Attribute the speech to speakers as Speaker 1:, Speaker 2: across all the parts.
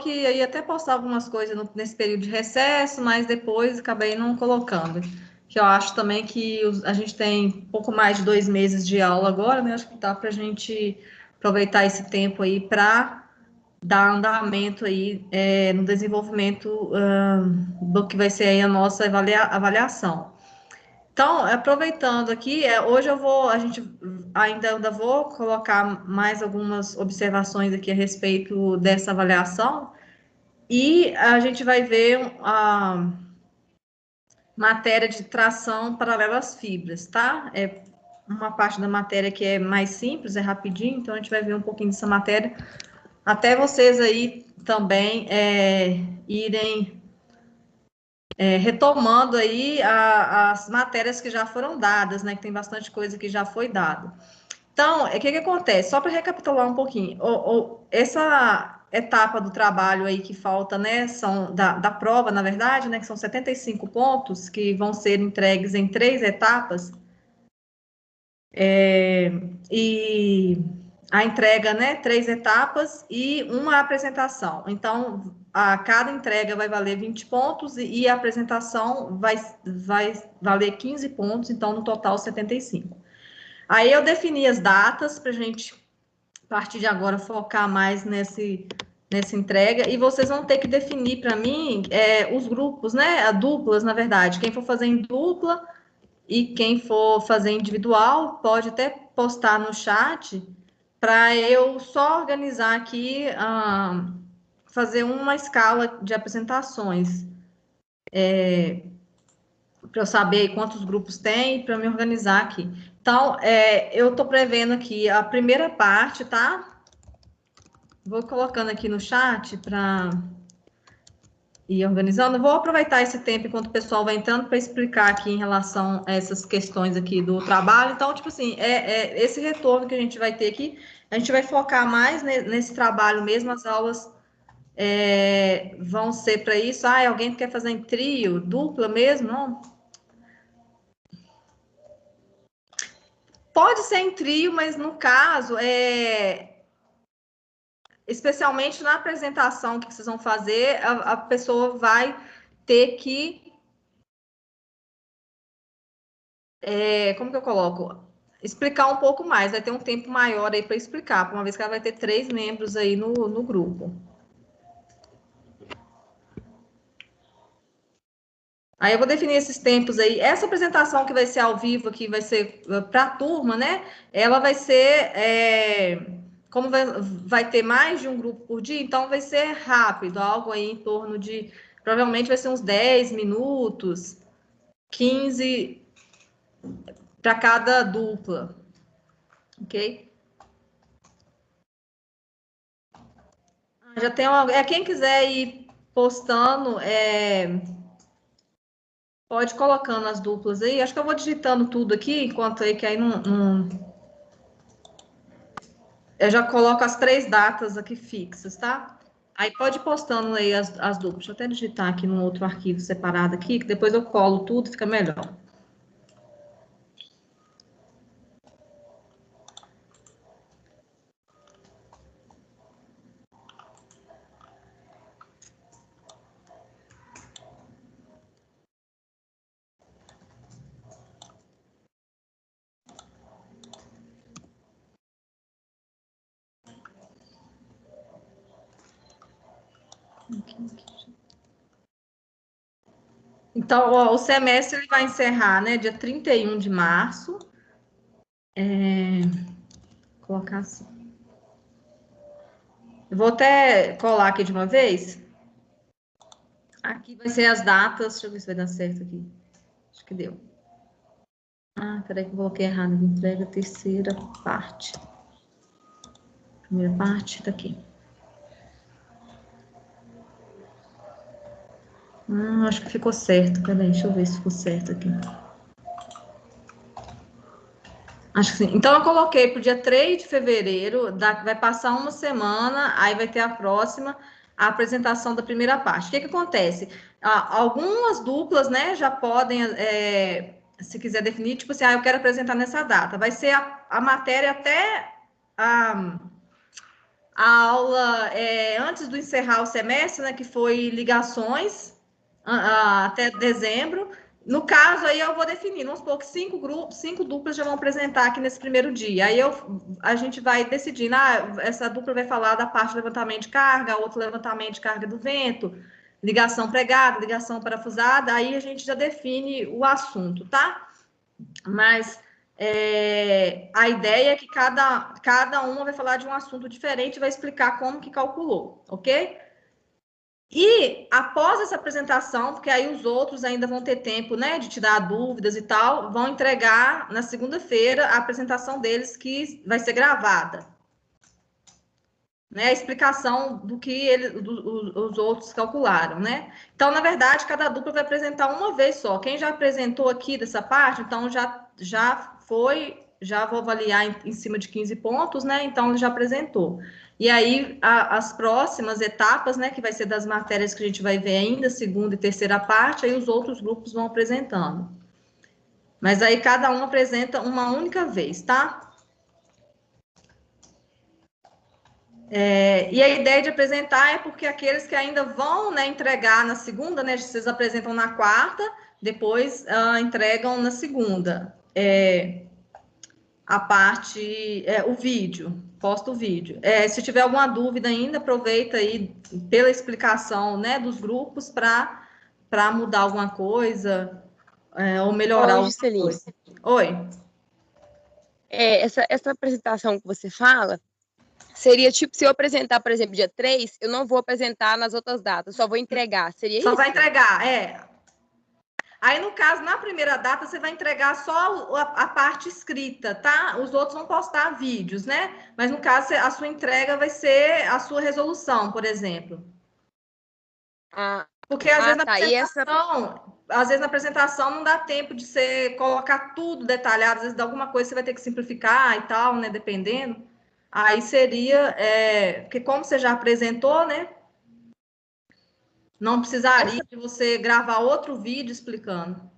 Speaker 1: que ia até postar algumas coisas nesse período de recesso, mas depois acabei não colocando. Que eu acho também que a gente tem pouco mais de 2 meses de aula agora, né? Acho que dá para a gente aproveitar esse tempo aí para dar andamento aí no desenvolvimento do que vai ser aí a nossa avaliação. Então, aproveitando aqui, hoje ainda vou colocar mais algumas observações aqui a respeito dessa avaliação e a gente vai ver a matéria de tração paralela às fibras, tá? É uma parte da matéria que é mais simples, é rapidinho, então a gente vai ver um pouquinho dessa matéria, até vocês aí também irem retomando aí as matérias que já foram dadas, né? Que tem bastante coisa que já foi dada. Então, o que acontece? Só para recapitular um pouquinho, essa etapa do trabalho aí que falta, né? São da prova, na verdade, né? Que são 75 pontos que vão ser entregues em 3 etapas. E a entrega, né? 3 etapas e uma apresentação. Então, cada entrega vai valer 20 pontos e a apresentação vai valer 15 pontos, então, no total, 75. Aí eu defini as datas para a gente, a partir de agora, focar mais nessa entrega, e vocês vão ter que definir para mim os grupos, né? Duplas, na verdade. Quem for fazer em dupla e quem for fazer individual, pode até postar no chat para eu só organizar aqui, fazer uma escala de apresentações, para eu saber quantos grupos tem, para me organizar aqui. Então, eu estou prevendo aqui a primeira parte, tá? Vou colocando aqui no chat para ir organizando. Vou aproveitar esse tempo enquanto o pessoal vai entrando para explicar aqui em relação a essas questões aqui do trabalho. Então, tipo assim, esse retorno que a gente vai ter aqui, a gente vai focar mais nesse trabalho mesmo, as aulas vão ser para isso. Alguém quer fazer em trio, dupla mesmo? Não? Pode ser em trio, mas no caso, especialmente na apresentação que vocês vão fazer, a pessoa vai ter que... como que eu coloco? Explicar um pouco mais, vai ter um tempo maior aí para explicar, uma vez que ela vai ter 3 membros aí no grupo. Aí eu vou definir esses tempos aí. Essa apresentação que vai ser ao vivo, que vai ser para a turma, né? Ela vai ser... como vai ter mais de um grupo por dia, então vai ser rápido, algo aí em torno de... Provavelmente vai ser uns 10 minutos, 15 para cada dupla, ok? Já tem quem quiser ir postando, pode ir colocando as duplas aí. Acho que eu vou digitando tudo aqui, enquanto aí que aí não... Eu já coloco as 3 datas aqui fixas, tá? Aí pode ir postando aí as duplas. Deixa eu até digitar aqui num outro arquivo separado aqui, que depois eu colo tudo, fica melhor. Então, o semestre ele vai encerrar, né, dia 31 de março. Vou colocar assim. Eu vou até colar aqui de uma vez. Aqui vai ser as datas. Deixa eu ver se vai dar certo aqui. Acho que deu. Peraí que eu coloquei errado. Entrega terceira parte. Primeira parte tá aqui. Acho que ficou certo. Peraí, deixa eu ver se ficou certo aqui. Acho que sim. Então, eu coloquei para o dia 3 de fevereiro, vai passar uma semana, aí vai ter a próxima, a apresentação da primeira parte. O que acontece? Algumas duplas, né, já podem, se quiser definir, tipo assim, eu quero apresentar nessa data. Vai ser a matéria até a aula antes do encerrar o semestre, né, que foi ligações até dezembro. No caso, aí eu vou definir, vamos supor que 5 duplas já vão apresentar aqui nesse primeiro dia. Aí a gente vai decidindo, essa dupla vai falar da parte do levantamento de carga, outro levantamento de carga do vento, ligação pregada, ligação parafusada, aí a gente já define o assunto, tá? Mas a ideia é que cada uma vai falar de um assunto diferente e vai explicar como que calculou, ok? E após essa apresentação, porque aí os outros ainda vão ter tempo, né, de tirar dúvidas e tal, vão entregar na segunda-feira a apresentação deles, que vai ser gravada, né, a explicação do que os outros calcularam, né? Então, na verdade, cada dupla vai apresentar uma vez só. Quem já apresentou aqui dessa parte, então já vou avaliar em cima de 15 pontos, né? Então, ele já apresentou. E aí, as próximas etapas, né, que vai ser das matérias que a gente vai ver ainda, segunda e terceira parte, aí os outros grupos vão apresentando. Mas aí cada um apresenta uma única vez, tá? E a ideia de apresentar é porque aqueles que ainda vão, né, entregar na segunda, né, vocês apresentam na quarta, depois entregam na segunda. A parte, o vídeo, posta o vídeo. Se tiver alguma dúvida ainda, aproveita aí pela explicação, né, dos grupos para mudar alguma coisa ou melhorar
Speaker 2: Oi,
Speaker 1: alguma
Speaker 2: Juscelino.
Speaker 1: coisa. Oi.
Speaker 2: Essa apresentação que você fala seria tipo, se eu apresentar, por exemplo, dia 3, eu não vou apresentar nas outras datas, só vou entregar. Seria
Speaker 1: Só
Speaker 2: isso?
Speaker 1: vai entregar, Aí, no caso, na primeira data, você vai entregar só a parte escrita, tá? Os outros vão postar vídeos, né? Mas, no caso, a sua entrega vai ser a sua resolução, por exemplo. Porque, às vezes, na apresentação não dá tempo de você colocar tudo detalhado. Às vezes, de alguma coisa você vai ter que simplificar e tal, né? Dependendo. Aí seria... porque como você já apresentou, né? Não precisaria de você gravar outro vídeo explicando.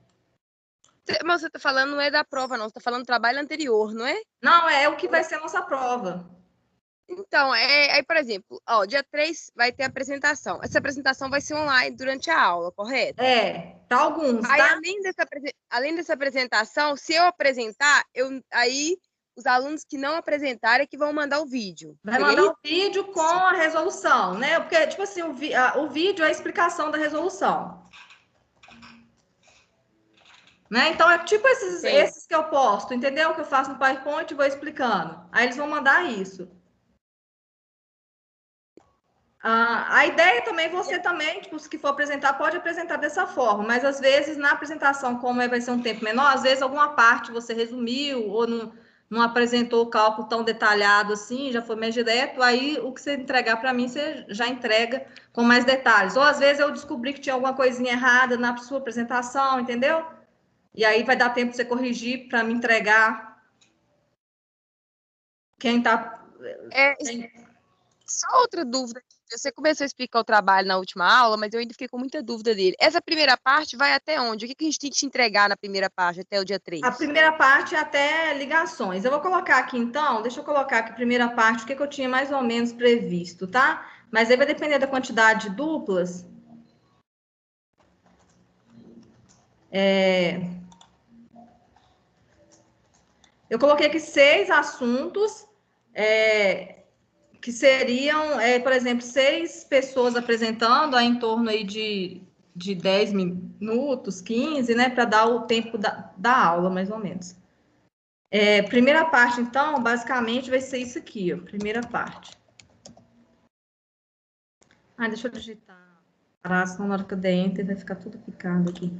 Speaker 2: Mas você está falando não é da prova, não. Você está falando do trabalho anterior, não é?
Speaker 1: Não, é o que vai ser a nossa prova.
Speaker 2: Então, aí, por exemplo, dia 3 vai ter apresentação. Essa apresentação vai ser online durante a aula, correto?
Speaker 1: Para alguns,
Speaker 2: Aí,
Speaker 1: tá?
Speaker 2: além dessa apresentação, se eu apresentar, aí os alunos que não apresentarem é que vão mandar o vídeo.
Speaker 1: Vai
Speaker 2: Seria
Speaker 1: mandar
Speaker 2: isso?
Speaker 1: um vídeo com a resolução, né? Porque, tipo assim, o vídeo é a explicação da resolução. Né? Então, é tipo esses que eu posto, entendeu? Que eu faço no PowerPoint e vou explicando. Aí eles vão mandar isso. A ideia também, você também, tipo, se for apresentar, pode apresentar dessa forma, mas às vezes na apresentação, como vai ser um tempo menor, às vezes alguma parte você resumiu ou não apresentou o cálculo tão detalhado assim, já foi mais direto, aí o que você entregar para mim, você já entrega com mais detalhes. Ou às vezes eu descobri que tinha alguma coisinha errada na sua apresentação, entendeu? E aí vai dar tempo de você corrigir para me entregar. Quem tá.
Speaker 2: Só outra dúvida. Você começou a explicar o trabalho na última aula, mas eu ainda fiquei com muita dúvida dele. Essa primeira parte vai até onde? O que a gente tem que te entregar na primeira parte, até o dia 3?
Speaker 1: A primeira parte é até ligações. Eu vou colocar aqui, então, deixa eu colocar aqui a primeira parte, o que eu tinha mais ou menos previsto, tá? Mas aí vai depender da quantidade de duplas. Eu coloquei aqui 6 assuntos, que seriam, por exemplo, 6 pessoas apresentando, aí em torno aí de 10 minutos, 15, né? Para dar o tempo da aula, mais ou menos. Primeira parte, então, basicamente vai ser isso aqui, ó, primeira parte. Deixa eu digitar. Senão na hora que eu der enter vai ficar tudo picado aqui.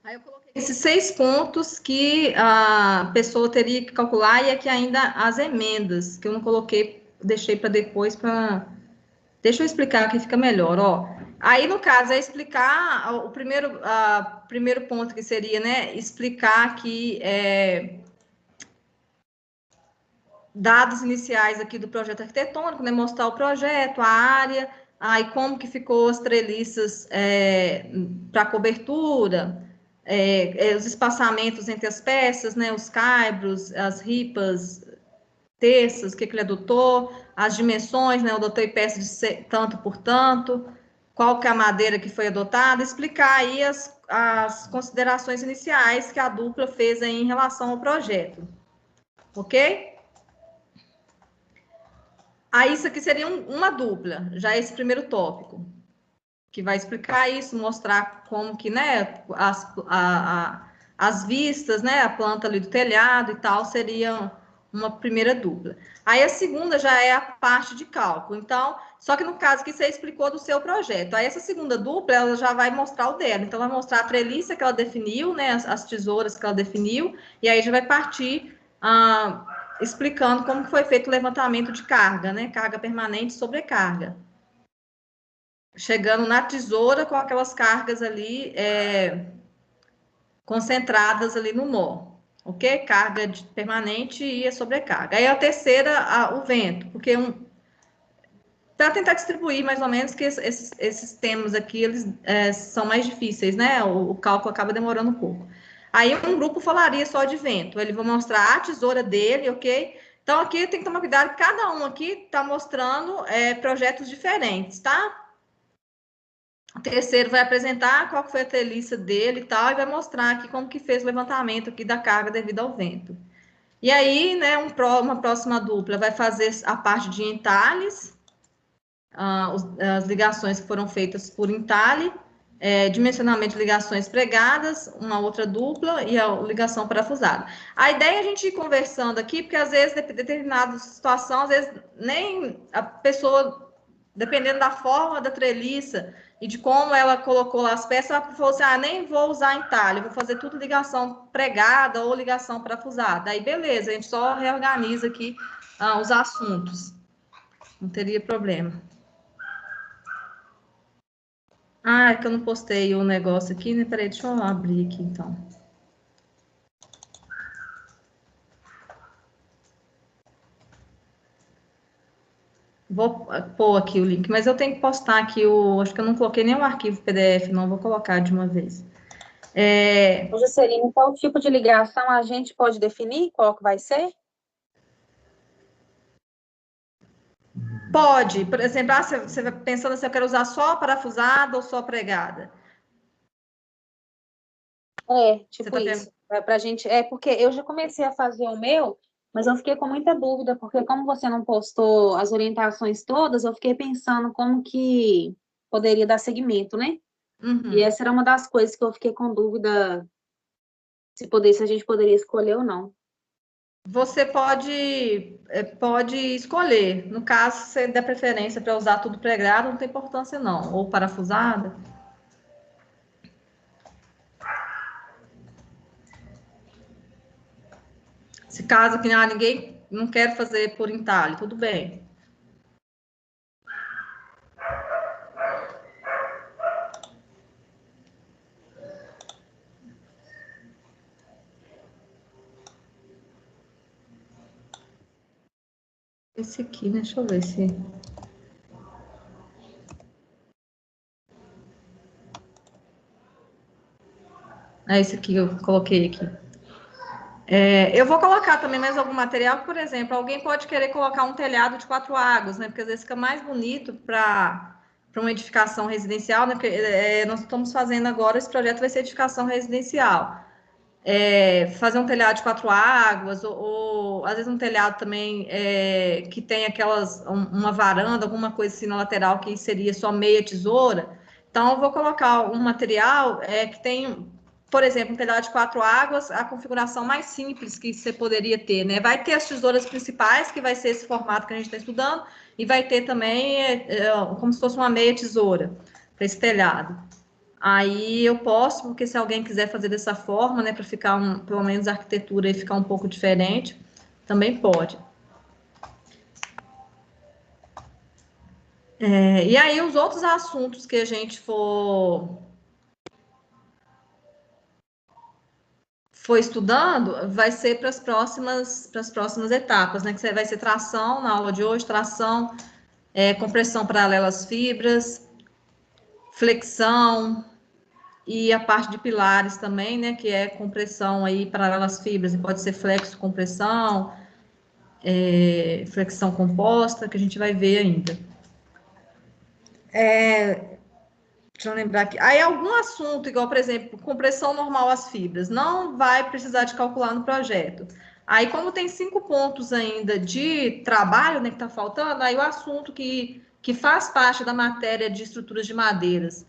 Speaker 1: Aí eu coloquei esses 6 pontos que a pessoa teria que calcular e aqui ainda as emendas, que eu não coloquei, deixei para depois para... Deixa eu explicar aqui, fica melhor, ó. Aí, no caso, é explicar o primeiro ponto que seria, né, explicar que dados iniciais aqui do projeto arquitetônico, né, mostrar o projeto, a área, aí como que ficou as treliças para cobertura, os espaçamentos entre as peças, né, os caibros, as ripas, terças, o que ele adotou, as dimensões, né, eu adotei peça de tanto por tanto, qual que é a madeira que foi adotada, explicar aí as considerações iniciais que a dupla fez aí em relação ao projeto, ok? Aí isso aqui seria uma dupla, já esse primeiro tópico, que vai explicar isso, mostrar como que, né, as vistas, né, a planta ali do telhado e tal, seriam uma primeira dupla. Aí a segunda já é a parte de cálculo. Então, só que no caso que você explicou do seu projeto. Aí essa segunda dupla, ela já vai mostrar o dela. Então, vai mostrar a treliça que ela definiu, né, as tesouras que ela definiu, e aí já vai partir explicando como foi feito o levantamento de carga, né, carga permanente e sobrecarga. Chegando na tesoura com aquelas cargas ali concentradas ali no nó, ok? Carga permanente e a sobrecarga. Aí a terceira, o vento, porque para tentar distribuir mais ou menos que esses temas aqui, eles são mais difíceis, né? O cálculo acaba demorando um pouco. Aí um grupo falaria só de vento, ele vai mostrar a tesoura dele, ok? Então aqui tem que tomar cuidado, cada um aqui está mostrando projetos diferentes, tá? O terceiro vai apresentar qual foi a treliça dele e tal, e vai mostrar aqui como que fez o levantamento aqui da carga devido ao vento. E aí, né, uma próxima dupla vai fazer a parte de entalhes, as ligações que foram feitas por entalhe, dimensionamento de ligações pregadas, uma outra dupla e a ligação parafusada. A ideia é a gente ir conversando aqui, porque às vezes, determinada situação, às vezes nem a pessoa, dependendo da forma da treliça e de como ela colocou lá as peças, ela falou assim, nem vou usar entalhe, vou fazer tudo ligação pregada ou ligação parafusada. Aí, beleza, a gente só reorganiza aqui os assuntos. Não teria problema. É que eu não postei o negócio aqui, né? Peraí, deixa eu abrir aqui, então. Vou pôr aqui o link, mas eu tenho que postar aqui acho que eu não coloquei nenhum arquivo PDF, não, vou colocar de uma vez.
Speaker 3: Juscelino, qual tipo de ligação a gente pode definir? Qual que vai ser?
Speaker 1: Pode, por exemplo, você vai pensando se eu quero usar só parafusada ou só pregada.
Speaker 3: Tipo isso. Pra gente, porque eu já comecei a fazer o meu, mas eu fiquei com muita dúvida, porque como você não postou as orientações todas, eu fiquei pensando como que poderia dar seguimento, né?
Speaker 1: Uhum.
Speaker 3: E essa era uma das coisas que eu fiquei com dúvida se a gente poderia escolher ou não.
Speaker 1: Você pode escolher. No caso, se você der preferência para usar tudo pregado, não tem importância não. Ou parafusada. Se caso que ninguém não quer fazer por entalhe, tudo bem. Esse aqui, né? Deixa eu ver se... esse aqui eu coloquei aqui. Eu vou colocar também mais algum material, por exemplo, alguém pode querer colocar um telhado de 4 águas, né? Porque às vezes fica mais bonito para uma edificação residencial, né? Porque nós estamos fazendo agora, esse projeto vai ser edificação residencial. Fazer um telhado de 4 águas, ou às vezes um telhado também que tem uma varanda, alguma coisa assim na lateral que seria só meia tesoura. Então, eu vou colocar um material que tem, por exemplo, um telhado de 4 águas, a configuração mais simples que você poderia ter, né? Vai ter as tesouras principais, que vai ser esse formato que a gente está estudando, e vai ter também como se fosse uma meia tesoura para esse telhado. Aí eu posso, porque se alguém quiser fazer dessa forma, né, para ficar pelo menos a arquitetura e ficar um pouco diferente, também pode. E aí os outros assuntos que a gente for for estudando, vai ser para as próximas etapas, né? Que vai ser tração na aula de hoje, tração, compressão paralela às fibras, flexão e a parte de pilares também, né? Que é compressão aí paralela às fibras, e pode ser flexo, compressão, flexão composta, que a gente vai ver ainda. Deixa eu lembrar aqui. Aí algum assunto, igual, por exemplo, compressão normal às fibras, não vai precisar de calcular no projeto. Aí, como tem 5 pontos ainda de trabalho, né, que está faltando, aí o assunto que faz parte da matéria de estruturas de madeiras,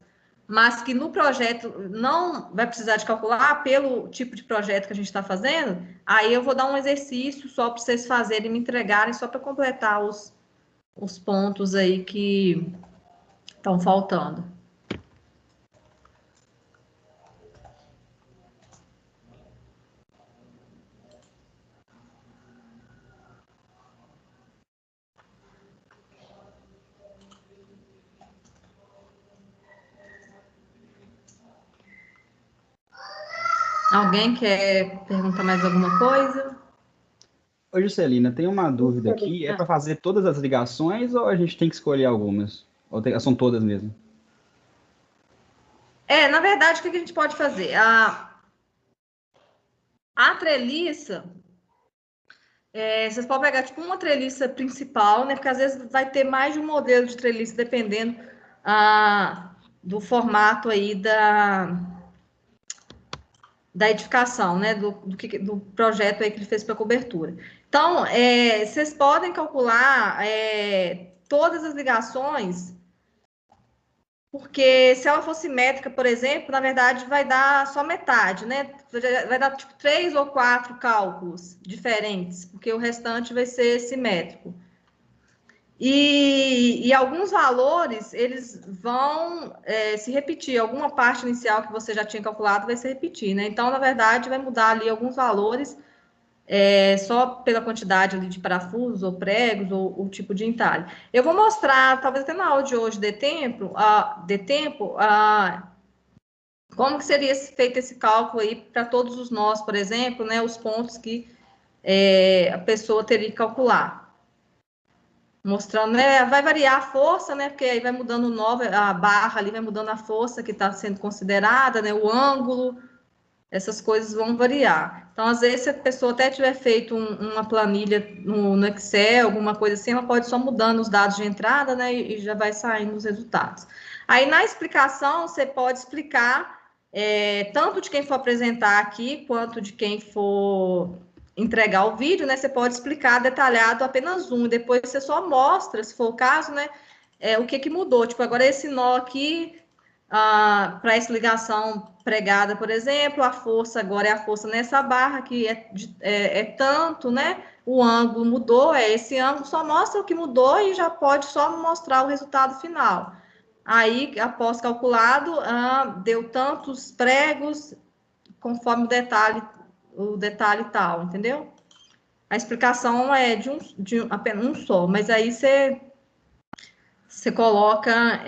Speaker 1: mas que no projeto não vai precisar de calcular pelo tipo de projeto que a gente está fazendo, aí eu vou dar um exercício só para vocês fazerem, me entregarem, só para completar os pontos aí que estão faltando. Alguém quer perguntar mais alguma coisa?
Speaker 4: Ô, Juscelina, tem uma dúvida aqui. É para fazer todas as ligações ou a gente tem que escolher algumas? Ou são todas mesmo?
Speaker 1: Na verdade, o que a gente pode fazer? A treliça, vocês podem pegar tipo uma treliça principal, né? Porque às vezes vai ter mais de um modelo de treliça, dependendo do formato aí da edificação, né? Do projeto aí que ele fez para cobertura. Então, vocês podem calcular todas as ligações, porque se ela for simétrica, por exemplo, na verdade vai dar só metade, né? Vai dar tipo 3 ou 4 cálculos diferentes, porque o restante vai ser simétrico. E alguns valores, eles vão se repetir. Alguma parte inicial que você já tinha calculado vai se repetir, né? Então, na verdade, vai mudar ali alguns valores só pela quantidade ali de parafusos ou pregos ou o tipo de entalhe. Eu vou mostrar, talvez até na aula de hoje dê tempo, como que seria feito esse cálculo aí para todos os nós, por exemplo, né? Os pontos que a pessoa teria que calcular. Mostrando, né? Vai variar a força, né? Porque aí vai mudando a barra ali, vai mudando a força que está sendo considerada, né? O ângulo, essas coisas vão variar. Então, às vezes, se a pessoa até tiver feito uma planilha no Excel, alguma coisa assim, ela pode só mudando os dados de entrada, né? E já vai saindo os resultados. Aí, na explicação, você pode explicar tanto de quem for apresentar aqui, quanto de quem for entregar o vídeo, né? Você pode explicar detalhado apenas um, e depois você só mostra, se for o caso, né? O que mudou. Tipo, agora esse nó aqui, para essa ligação pregada, por exemplo, a força agora é a força nessa barra, que é tanto, né? O ângulo mudou, esse ângulo, só mostra o que mudou e já pode só mostrar o resultado final. Aí, após calculado, deu tantos pregos, conforme o detalhe tal, entendeu? A explicação é de apenas um só, mas aí você coloca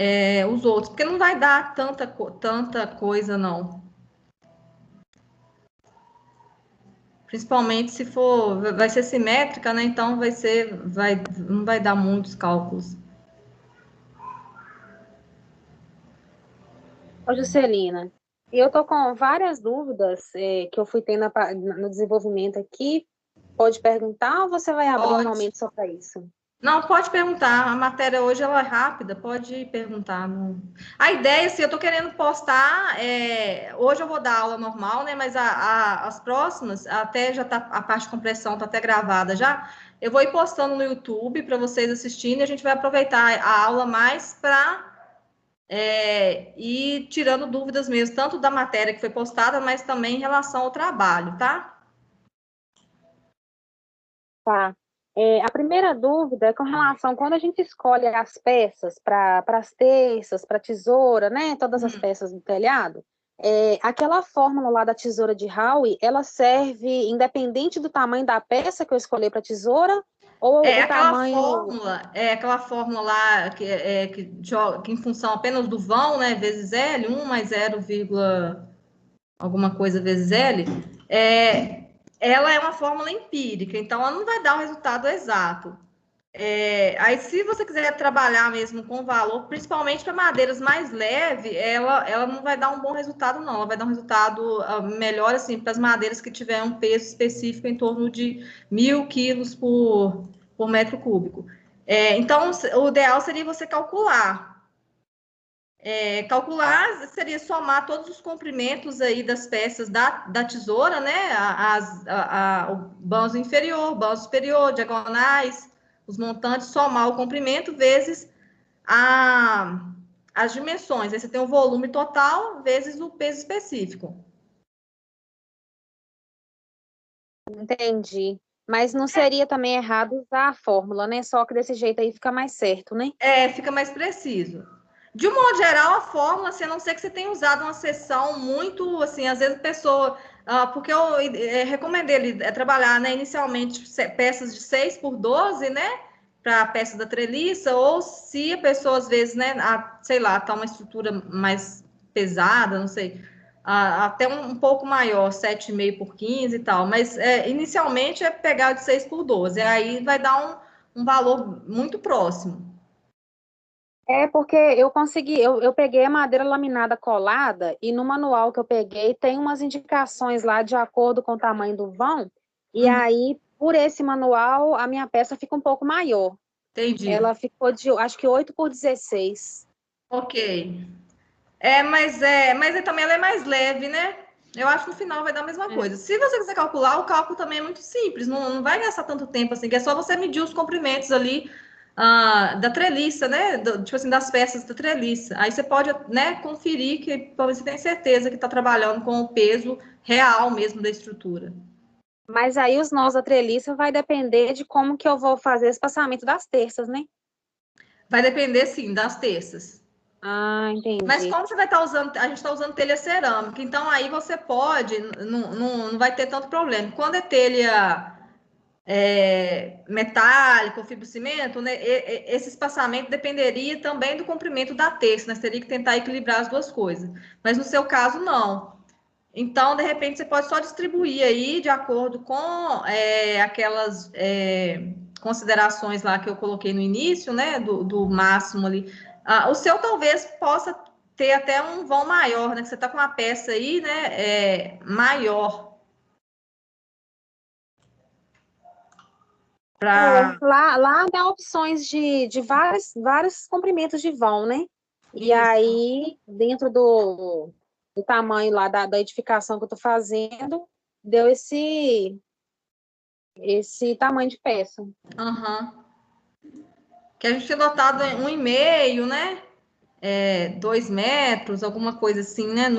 Speaker 1: os outros, porque não vai dar tanta coisa, não. Principalmente se vai ser simétrica, né? Então não vai dar muitos cálculos.
Speaker 3: Ô, Juscelina, eu tô com várias dúvidas que eu fui tendo no desenvolvimento aqui. Pode perguntar ou você vai abrir um momento só para isso?
Speaker 1: Não, pode perguntar. A matéria hoje ela é rápida, pode perguntar. A ideia, assim, eu tô querendo postar. Hoje eu vou dar aula normal, né? Mas as próximas, até já tá a parte de compressão tá até gravada já. Eu vou ir postando no YouTube para vocês assistirem e a gente vai aproveitar a aula mais para ir tirando dúvidas mesmo, tanto da matéria que foi postada, mas também em relação ao trabalho, tá?
Speaker 3: Tá. A primeira dúvida é com relação, quando a gente escolhe as peças para as terças, para tesoura, né? Todas as peças do telhado, aquela fórmula lá da tesoura de Howe, ela serve independente do tamanho da peça que eu escolher para tesoura, ou o tamanho...
Speaker 1: Aquela fórmula lá que em função apenas do vão, né? Vezes L, 1 mais 0, alguma coisa vezes L. ela é uma fórmula empírica, então ela não vai dar o resultado exato. Aí, se você quiser trabalhar mesmo com valor, principalmente para madeiras mais leves, ela não vai dar um bom resultado, não. Ela vai dar um resultado melhor, assim, para as madeiras que tiverem um peso específico em torno de 1.000 quilos por metro cúbico. Então, o ideal seria você calcular. Calcular seria somar todos os comprimentos aí das peças da tesoura, né? O banzo inferior, banzo superior, diagonais, os montantes, somar o comprimento vezes as dimensões. Aí você tem o volume total vezes o peso específico.
Speaker 3: Entendi. Mas não seria também errado usar a fórmula, né? Só que desse jeito aí fica mais certo, né?
Speaker 1: Fica mais preciso. De um modo geral, a fórmula, assim, a não ser que você tenha usado uma seção muito, assim, às vezes a pessoa... porque eu recomendei ele trabalhar, né, inicialmente peças de 6x12, né, para a peça da treliça, ou se a pessoa, às vezes, né, sei lá, tá uma estrutura mais pesada, não sei, até um pouco maior, 7,5x15 e tal, mas inicialmente é pegar de 6x12, aí vai dar um valor muito próximo.
Speaker 3: Porque eu peguei a madeira laminada colada e no manual que eu peguei tem umas indicações lá de acordo com o tamanho do vão, e aí, por esse manual, a minha peça fica um pouco maior.
Speaker 1: Entendi.
Speaker 3: Ela ficou de, acho que 8x16.
Speaker 1: Ok. Mas também ela é mais leve, né? Eu acho que no final vai dar a mesma coisa. Se você quiser calcular, o cálculo também é muito simples, não vai gastar tanto tempo assim, que é só você medir os comprimentos ali da treliça, né? Tipo assim, das peças da treliça. Aí você pode, né, conferir que para você ter certeza que está trabalhando com o peso real mesmo da estrutura.
Speaker 3: Mas aí os nós da treliça vai depender de como que eu vou fazer esse passamento das terças, né?
Speaker 1: Vai depender, sim, das terças.
Speaker 3: Ah,
Speaker 1: Mas
Speaker 3: entendi.
Speaker 1: como você vai estar usando, a gente está usando telha cerâmica, então aí você pode, não vai ter tanto problema. Quando é telha metálica ou fibrocimento, né, esse espaçamento dependeria também do comprimento da terça, né? Você teria que tentar equilibrar as duas coisas. Mas no seu caso, não. Então, de repente, você pode só distribuir aí de acordo com aquelas considerações lá que eu coloquei no início, né? Do máximo ali. O seu talvez possa ter até um vão maior, né? Que você está com uma peça aí, né? Maior.
Speaker 3: Lá dá opções de vários comprimentos de vão, né? E
Speaker 1: Isso.
Speaker 3: aí, dentro do tamanho lá da edificação que eu tô fazendo, deu esse tamanho de peça.
Speaker 1: Uhum. Que a gente tinha notado 1,5, né? 2 metros, alguma coisa assim, né?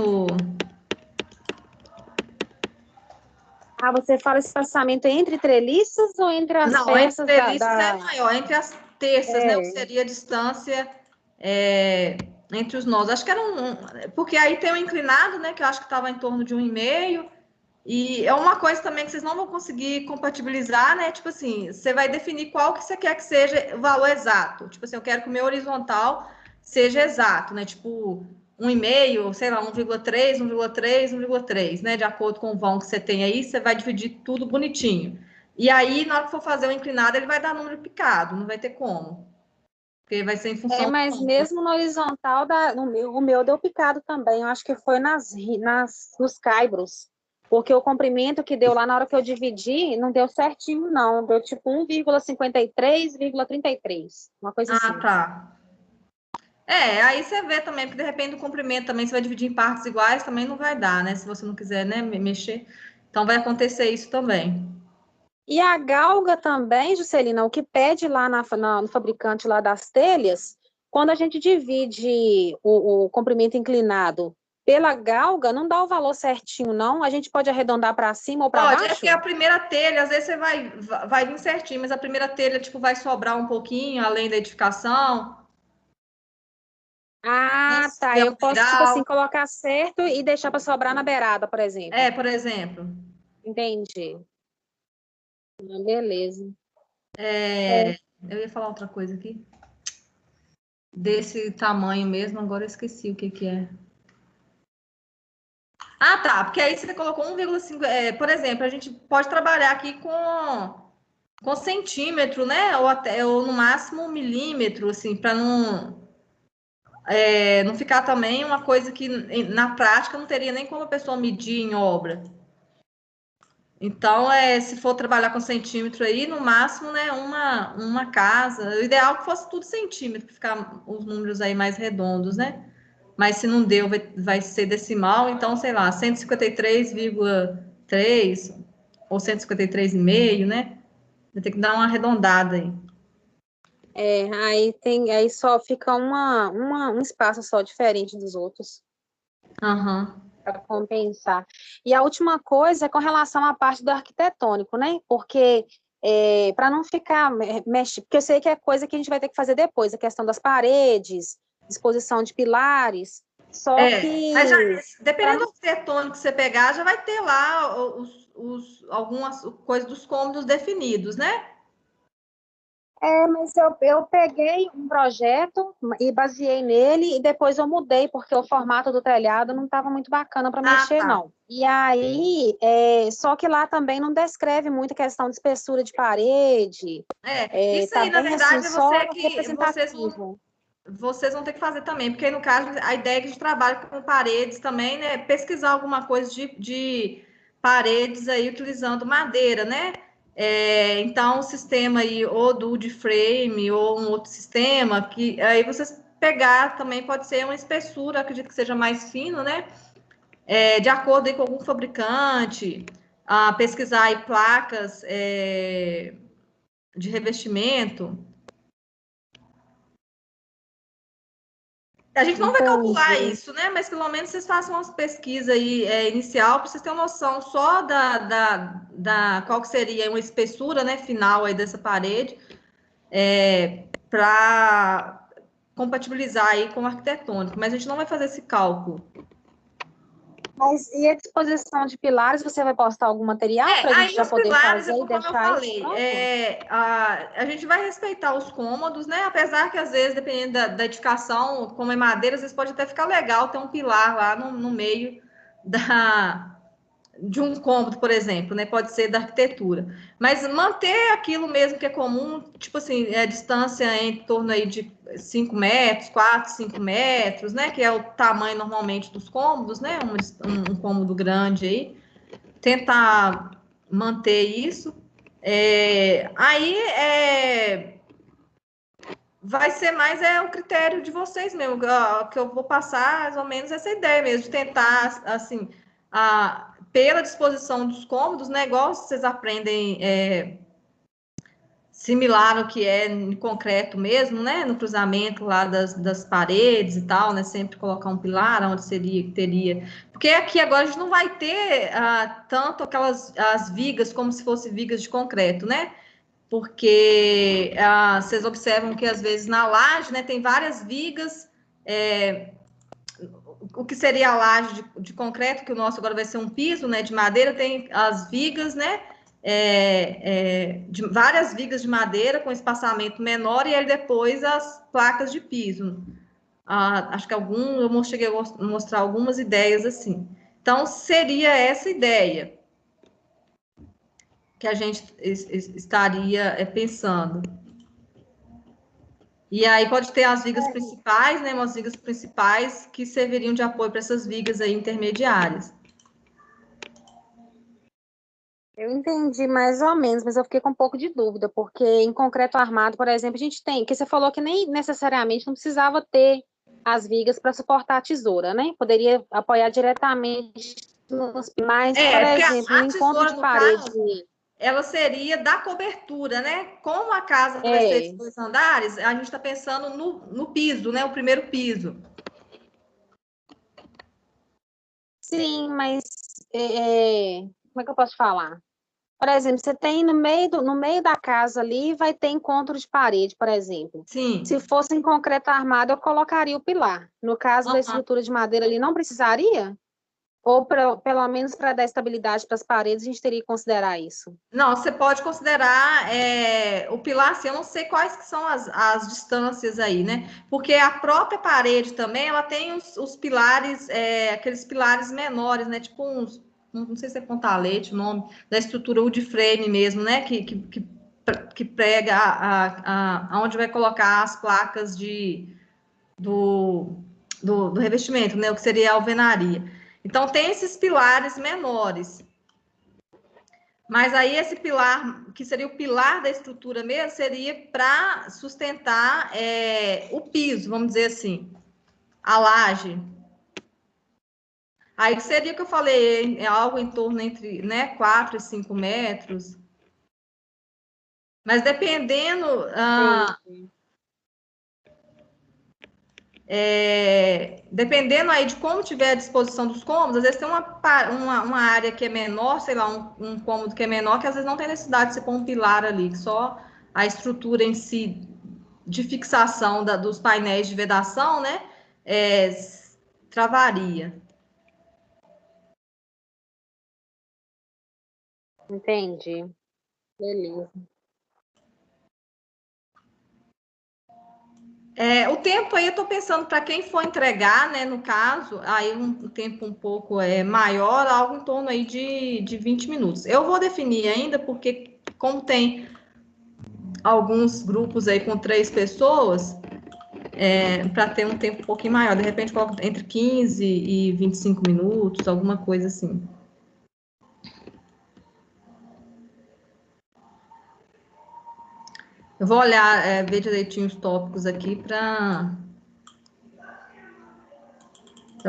Speaker 3: Você fala esse espaçamento entre treliças ou entre as
Speaker 1: Não, entre
Speaker 3: peças
Speaker 1: treliças é maior, entre as terças, né? O que
Speaker 3: É.
Speaker 1: seria a distância entre os nós. Acho que era porque aí tem um inclinado, né? Que eu acho que estava em torno de 1,5. E é uma coisa também que vocês não vão conseguir compatibilizar, né? Tipo assim, você vai definir qual que você quer que seja o valor exato. Tipo assim, eu quero que o meu horizontal seja exato, né? Tipo, 1,5, sei lá, 1,3, 1,3, 1,3, né? De acordo com o vão que você tem aí, você vai dividir tudo bonitinho. E aí, na hora que for fazer o inclinado, ele vai dar número picado, não vai ter como. Porque vai ser em função do
Speaker 3: Mas
Speaker 1: vão.
Speaker 3: mesmo no horizontal, o meu deu picado também. Eu acho que foi nos caibros. Porque o comprimento que deu lá na hora que eu dividi, não deu certinho, não. Deu tipo 1,53,33. Uma coisa assim.
Speaker 1: Tá. Aí você vê também, porque de repente o comprimento também, você vai dividir em partes iguais, também não vai dar, né? Se você não quiser, né, mexer. Então vai acontecer isso também.
Speaker 3: E a galga também, Juscelina, o que pede lá no fabricante lá das telhas, quando a gente divide o comprimento inclinado pela galga, não dá o valor certinho, não? A gente pode arredondar para cima ou para
Speaker 1: Pode,
Speaker 3: baixo?
Speaker 1: porque a primeira telha, às vezes você vai vir certinho, mas a primeira telha, tipo, vai sobrar um pouquinho, além da edificação. Né?
Speaker 3: Ah,
Speaker 1: Se
Speaker 3: tá.
Speaker 1: tiver
Speaker 3: Eu
Speaker 1: um
Speaker 3: posso, tipo assim,
Speaker 1: beiral.
Speaker 3: colocar certo e deixar para sobrar na beirada, por exemplo.
Speaker 1: Por exemplo.
Speaker 3: Entendi. Beleza.
Speaker 1: Eu ia falar outra coisa aqui. Desse tamanho mesmo, agora eu esqueci o que é. Ah, tá, porque aí você colocou 1,5, por exemplo, a gente pode trabalhar aqui com centímetro, né? Ou até, ou no máximo 1 milímetro, assim, para não ficar também uma coisa que na prática não teria nem como a pessoa medir em obra. Então, se for trabalhar com centímetro aí, no máximo, né, uma casa. O ideal é que fosse tudo centímetro, para ficar os números aí mais redondos, né? Mas se não deu, vai ser decimal, então, sei lá, 153,3 ou 153,5, né? Vai ter que dar uma arredondada aí.
Speaker 3: Aí só fica um espaço só diferente dos outros.
Speaker 1: Aham.
Speaker 3: Para compensar. E a última coisa é com relação à parte do arquitetônico, né? Porque para não ficar porque eu sei que é coisa que a gente vai ter que fazer depois, a questão das paredes, disposição de pilares, só que
Speaker 1: Mas dependendo do arquitetônico que você pegar, já vai ter lá algumas coisas dos cômodos definidos, né?
Speaker 3: Mas eu peguei um projeto e baseei nele, e depois eu mudei, porque o formato do telhado não estava muito bacana para mexer,
Speaker 1: tá.
Speaker 3: não. E aí, só que lá também não descreve muito a questão de espessura de parede.
Speaker 1: Isso
Speaker 3: Tá
Speaker 1: aí, na
Speaker 3: bem assim,
Speaker 1: verdade,
Speaker 3: só
Speaker 1: vocês
Speaker 3: representativo.
Speaker 1: vão ter que fazer também, porque aí, no caso, a ideia é que a gente trabalhe com paredes também, né? Pesquisar alguma coisa de paredes aí utilizando madeira, né? Então, o sistema aí, ou do wood frame, ou um outro sistema, que aí vocês pegar também pode ser uma espessura, acredito que seja mais fino, né? De acordo aí com algum fabricante, pesquisar aí placas de revestimento. A gente não vai calcular
Speaker 3: Entendi.
Speaker 1: isso, né? Mas pelo menos vocês façam umas pesquisas aí inicial para vocês terem noção só da qual que seria uma espessura, né, final aí dessa parede, para compatibilizar aí com o arquitetônico. Mas a gente não vai fazer esse cálculo.
Speaker 3: Mas e a disposição de pilares, você vai postar algum material para a gente
Speaker 1: Aí
Speaker 3: já
Speaker 1: nos
Speaker 3: poder
Speaker 1: pilares,
Speaker 3: fazer e
Speaker 1: como eu
Speaker 3: deixar isso
Speaker 1: falei,
Speaker 3: pronto?
Speaker 1: a gente vai respeitar os cômodos, né? Apesar que às vezes, dependendo da edificação, como é madeira, às vezes pode até ficar legal ter um pilar lá no meio de um cômodo, por exemplo, né? Pode ser da arquitetura. Mas manter aquilo mesmo que é comum, tipo assim, a distância em torno aí de 5 metros, 4, 5 metros, né? Que é o tamanho normalmente dos cômodos, né? Um cômodo grande aí. Tentar manter isso. Aí vai ser mais o critério de vocês mesmo, que eu vou passar mais ou menos essa ideia mesmo, de tentar, assim, pela disposição dos cômodos, né, igual vocês aprendem similar ao que é em concreto mesmo, né, no cruzamento lá das paredes e tal, né, sempre colocar um pilar onde teria, porque aqui agora a gente não vai ter tanto as vigas como se fossem vigas de concreto, né, porque vocês observam que às vezes na laje, né, tem várias vigas, o que seria a laje de concreto, que o nosso agora vai ser um piso, né, de madeira, tem as vigas, né, de várias vigas de madeira com espaçamento menor e aí depois as placas de piso. Acho que eu cheguei a mostrar algumas ideias assim. Então, seria essa ideia que a gente estaria pensando. E aí pode ter as vigas principais, né? Umas vigas principais que serviriam de apoio para essas vigas aí intermediárias.
Speaker 3: Eu entendi mais ou menos, mas eu fiquei com um pouco de dúvida, porque em concreto armado, por exemplo, a gente tem, que você falou que nem necessariamente não precisava ter as vigas para suportar a tesoura, né? Poderia apoiar diretamente nos, mas, por
Speaker 1: Porque
Speaker 3: exemplo, no
Speaker 1: a
Speaker 3: encontro
Speaker 1: tesoura,
Speaker 3: de
Speaker 1: no
Speaker 3: parede.
Speaker 1: caso, ela seria da cobertura, né? Como a casa vai ser de 2 andares, a gente está pensando no piso, né? O primeiro piso.
Speaker 3: Sim, mas como é que eu posso falar? Por exemplo, você tem no meio da casa ali, vai ter encontro de parede, por exemplo.
Speaker 1: Sim.
Speaker 3: Se fosse em concreto armado, eu colocaria o pilar. No caso da estrutura de madeira ali, não precisaria? Ou pelo menos para dar estabilidade para as paredes, a gente teria que considerar isso.
Speaker 1: Não, você pode considerar o pilar, assim, eu não sei quais que são as distâncias aí, né? Porque a própria parede também, ela tem os pilares, aqueles pilares menores, né? Tipo uns, não sei se é pontalete o nome, da estrutura wood frame mesmo, né? Que prega aonde vai colocar as placas do revestimento, né? O que seria a alvenaria. Então, tem esses pilares menores. Mas aí esse pilar, que seria o pilar da estrutura mesmo, seria para sustentar o piso, vamos dizer assim, a laje. Aí seria o que eu falei, algo em torno entre 4 e 5 metros. Mas dependendo... dependendo aí de como tiver a disposição dos cômodos, às vezes tem uma área que é menor, sei lá, um cômodo que é menor, que às vezes não tem necessidade de você pôr um pilar ali, que só a estrutura em si de fixação dos painéis de vedação, né, travaria.
Speaker 3: Entendi. Beleza.
Speaker 1: O tempo aí eu estou pensando para quem for entregar, né, no caso, aí um tempo um pouco maior, algo em torno aí de 20 minutos. Eu vou definir ainda, porque como tem alguns grupos aí com 3 pessoas, para ter um tempo um pouquinho maior, de repente coloco entre 15 e 25 minutos, alguma coisa assim. Eu vou olhar, ver direitinho os tópicos aqui para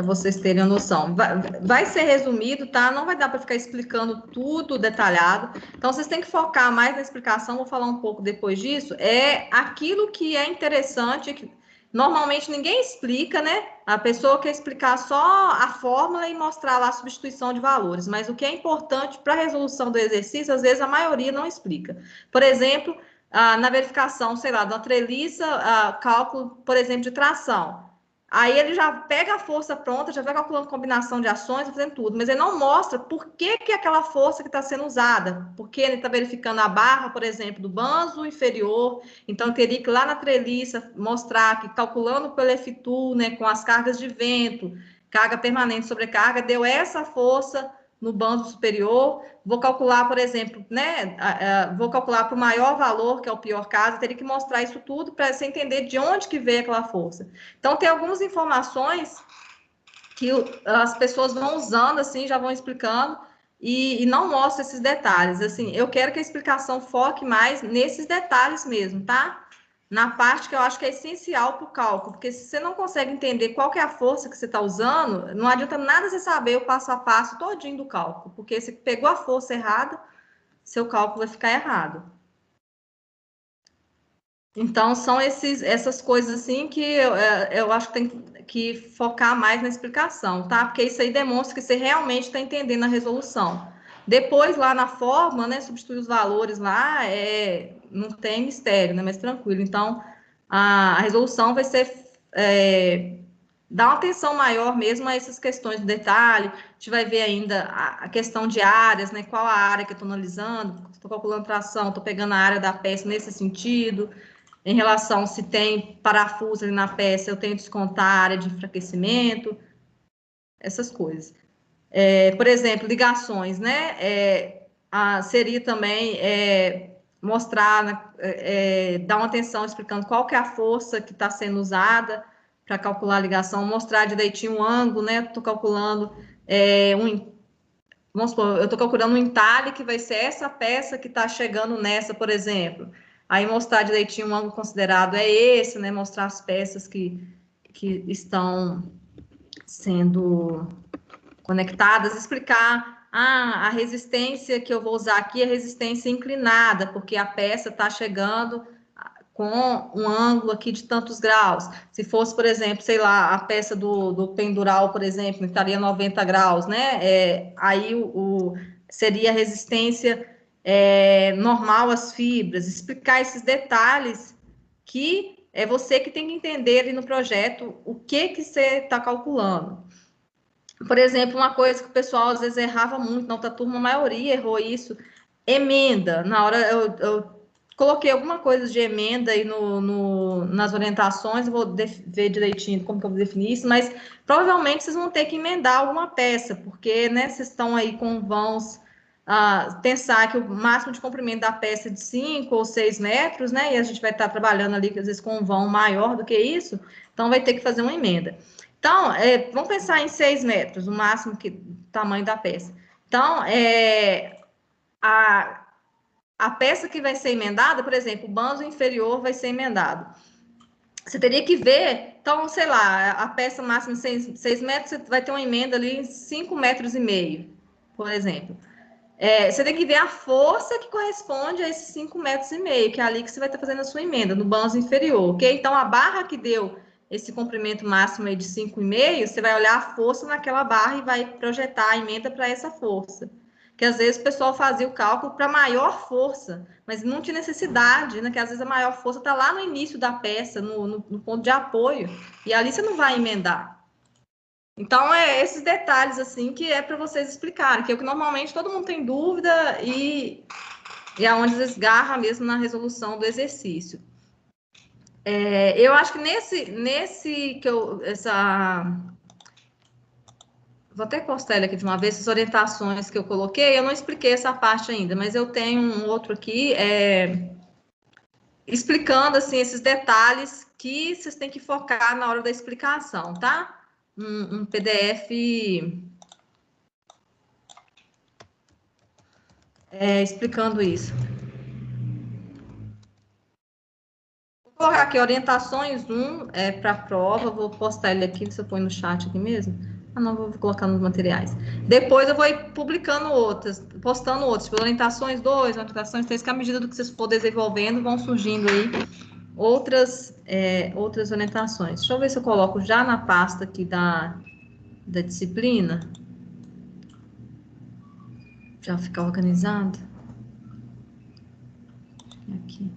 Speaker 1: vocês terem a noção. Vai ser resumido, tá? Não vai dar para ficar explicando tudo detalhado. Então, vocês têm que focar mais na explicação, vou falar um pouco depois disso. É aquilo que é interessante, que normalmente ninguém explica, né? A pessoa quer explicar só a fórmula e mostrar lá a substituição de valores. Mas o que é importante para a resolução do exercício, às vezes a maioria não explica. Por exemplo, na verificação, sei lá, de uma treliça, cálculo, por exemplo, de tração. Aí ele já pega a força pronta, já vai calculando combinação de ações, fazendo tudo, mas ele não mostra por que aquela força que está sendo usada, porque ele está verificando a barra, por exemplo, do banzo inferior, então teria que lá na treliça mostrar que calculando pelo F2, né, com as cargas de vento, carga permanente, sobrecarga, deu essa força no banzo superior, vou calcular, por exemplo, né, vou calcular para o maior valor, que é o pior caso, teria que mostrar isso tudo para você entender de onde que veio aquela força. Então, tem algumas informações que as pessoas vão usando, assim, já vão explicando, e não mostra esses detalhes. Assim, eu quero que a explicação foque mais nesses detalhes mesmo, tá? Na parte que eu acho que é essencial para o cálculo, porque se você não consegue entender qual que é a força que você está usando, não adianta nada você saber o passo a passo todinho do cálculo, porque se pegou a força errada, seu cálculo vai ficar errado. Então, são essas coisas assim que eu acho que tem que focar mais na explicação, tá? Porque isso aí demonstra que você realmente está entendendo a resolução. Depois, lá na forma, né, substituir os valores lá, não tem mistério, né, mas tranquilo. Então, a resolução vai ser dar uma atenção maior mesmo a essas questões de detalhe. A gente vai ver ainda a questão de áreas, né? Qual a área que eu estou analisando, estou calculando tração, estou pegando a área da peça nesse sentido. Em relação se tem parafuso ali na peça, eu tenho que descontar a área de enfraquecimento, essas coisas. Por exemplo, ligações, né? Seria também mostrar, dar uma atenção explicando qual que é a força que está sendo usada para calcular a ligação, mostrar direitinho o ângulo, né? Estou calculando vamos supor, eu estou calculando um entalhe que vai ser essa peça que está chegando nessa, por exemplo. Aí mostrar direitinho o ângulo considerado é esse, né? Mostrar as peças que estão sendo conectadas, explicar a resistência que eu vou usar aqui é resistência inclinada, porque a peça está chegando com um ângulo aqui de tantos graus. Se fosse, por exemplo, sei lá, a peça do pendural, por exemplo, estaria 90 graus, né? Aí seria a resistência normal às fibras, explicar esses detalhes que é você que tem que entender ali no projeto o que você está calculando. Por exemplo, uma coisa que o pessoal às vezes errava muito, na outra turma, a maioria errou isso, emenda. Na hora eu coloquei alguma coisa de emenda aí nas orientações, eu vou ver direitinho como que eu vou definir isso, mas provavelmente vocês vão ter que emendar alguma peça, porque, né, vocês estão aí com vãos, pensar que o máximo de comprimento da peça é de 5 ou 6 metros, né, e a gente vai estar trabalhando ali, às vezes, com um vão maior do que isso, então vai ter que fazer uma emenda. Então, vamos pensar em 6 metros, o máximo que tamanho da peça. Então, a peça que vai ser emendada, por exemplo, o banzo inferior vai ser emendado. Você teria que ver, então, sei lá, a peça máxima de 6 metros, você vai ter uma emenda ali em 5,5 metros, por exemplo. Você tem que ver a força que corresponde a esses 5,5 metros, que é ali que você vai estar fazendo a sua emenda, no banzo inferior, ok? Então, a barra que deu esse comprimento máximo aí de 5,5, você vai olhar a força naquela barra e vai projetar a emenda para essa força. Que às vezes o pessoal fazia o cálculo para maior força, mas não tinha necessidade, né? Que às vezes a maior força está lá no início da peça, no ponto de apoio, e ali você não vai emendar. Então, esses detalhes, assim, que é para vocês explicarem, que é o que normalmente todo mundo tem dúvida e é onde esgarra mesmo na resolução do exercício. Eu acho que vou até postar ele aqui de uma vez, essas orientações que eu coloquei, eu não expliquei essa parte ainda, mas eu tenho um outro aqui, explicando, assim, esses detalhes que vocês têm que focar na hora da explicação, tá? Um PDF explicando isso. Vou colocar aqui orientações 1 para a prova, vou postar ele aqui, se eu põe no chat aqui mesmo. Não, vou colocar nos materiais. Depois eu vou ir publicando outras, postando outras, tipo, orientações 2, orientações 3, que à medida do que vocês for desenvolvendo, vão surgindo aí outras orientações. Deixa eu ver se eu coloco já na pasta aqui da disciplina. Já ficar organizado. Aqui.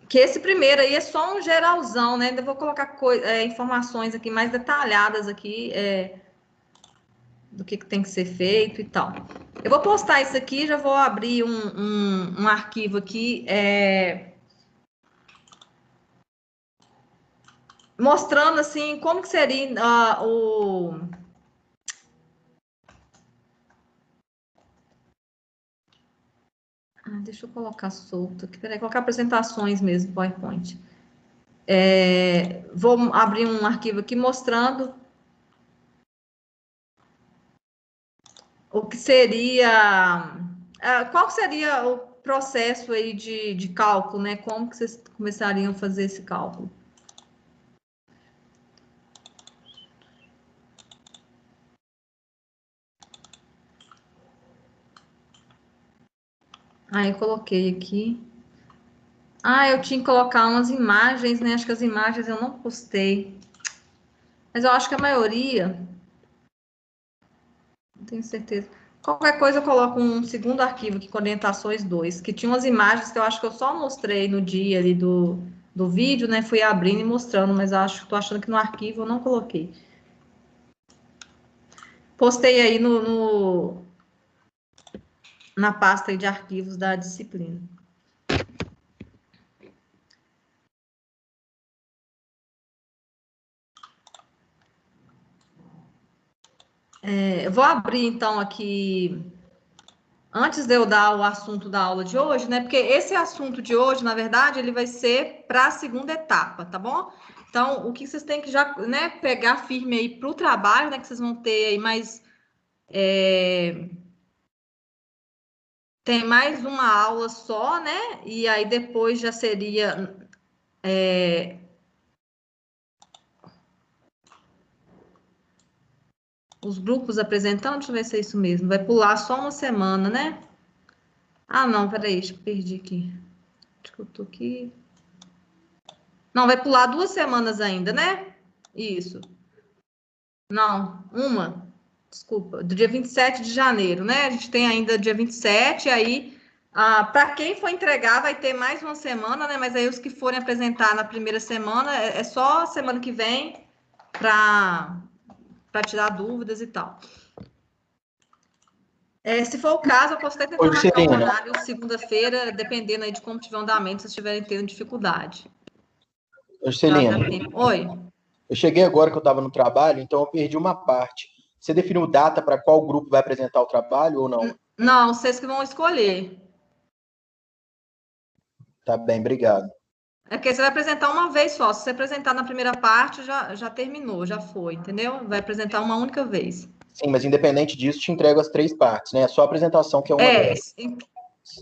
Speaker 1: Que esse primeiro aí é só um geralzão, né? Ainda vou colocar informações aqui mais detalhadas aqui do que tem que ser feito e tal. Eu vou postar isso aqui, já vou abrir um arquivo aqui mostrando assim como que seria deixa eu colocar solto aqui, peraí, colocar apresentações mesmo, PowerPoint. Vou abrir um arquivo aqui mostrando o que seria, qual seria o processo aí de cálculo, né? Como que vocês começariam a fazer esse cálculo? Eu coloquei aqui. Eu tinha que colocar umas imagens, né? Acho que as imagens eu não postei. Mas eu acho que a maioria, não tenho certeza. Qualquer coisa eu coloco um segundo arquivo aqui com orientações 2, que tinha umas imagens que eu acho que eu só mostrei no dia ali do vídeo, né? Fui abrindo e mostrando, mas tô achando que no arquivo eu não coloquei. Postei aí na pasta aí de arquivos da disciplina. Eu vou abrir, então, aqui, antes de eu dar o assunto da aula de hoje, né? Porque esse assunto de hoje, na verdade, ele vai ser para a segunda etapa, tá bom? Então, o que vocês têm que já, né, pegar firme aí para o trabalho, né? Que vocês vão ter aí mais... Tem mais uma aula só, né? E aí depois já seria... os grupos apresentando, deixa eu ver se é isso mesmo. Vai pular só uma semana, né? Não, peraí, acho que perdi aqui. Acho que eu tô aqui. Não, vai pular 2 semanas ainda, né? Isso. Não, uma. Desculpa, do dia 27 de janeiro, né? A gente tem ainda dia 27, aí Para quem for entregar, vai ter mais uma semana, né? Mas aí os que forem apresentar na primeira semana, é só semana que vem para tirar dúvidas e tal. Se for o caso, eu posso até tentar marcar um horário segunda-feira, dependendo aí de como tiver o andamento, se vocês estiverem tendo dificuldade.
Speaker 5: Celina,
Speaker 1: oi.
Speaker 5: Eu cheguei agora que eu estava no trabalho, então eu perdi uma parte. Você definiu data para qual grupo vai apresentar o trabalho ou não?
Speaker 1: Não, vocês que vão escolher.
Speaker 5: Tá bem, obrigado.
Speaker 1: É porque você vai apresentar uma vez só. Se você apresentar na primeira parte, já terminou, já foi, entendeu? Vai apresentar uma única vez.
Speaker 5: Sim, mas independente disso, te entrego as 3 partes, né? É só a apresentação que é uma delas.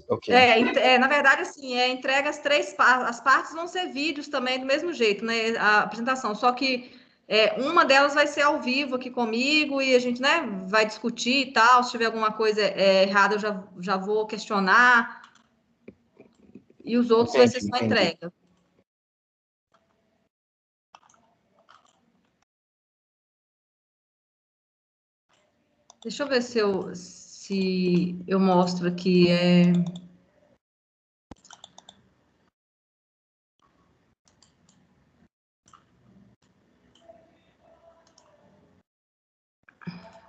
Speaker 1: Okay. Na verdade, assim, entrega as 3 partes. As partes vão ser vídeos também, do mesmo jeito, né? A apresentação. Só que uma delas vai ser ao vivo aqui comigo e a gente, né, vai discutir e tal. Se tiver alguma coisa errada, eu já vou questionar. E os outros vai ser só entrega. Deixa eu ver se eu mostro aqui.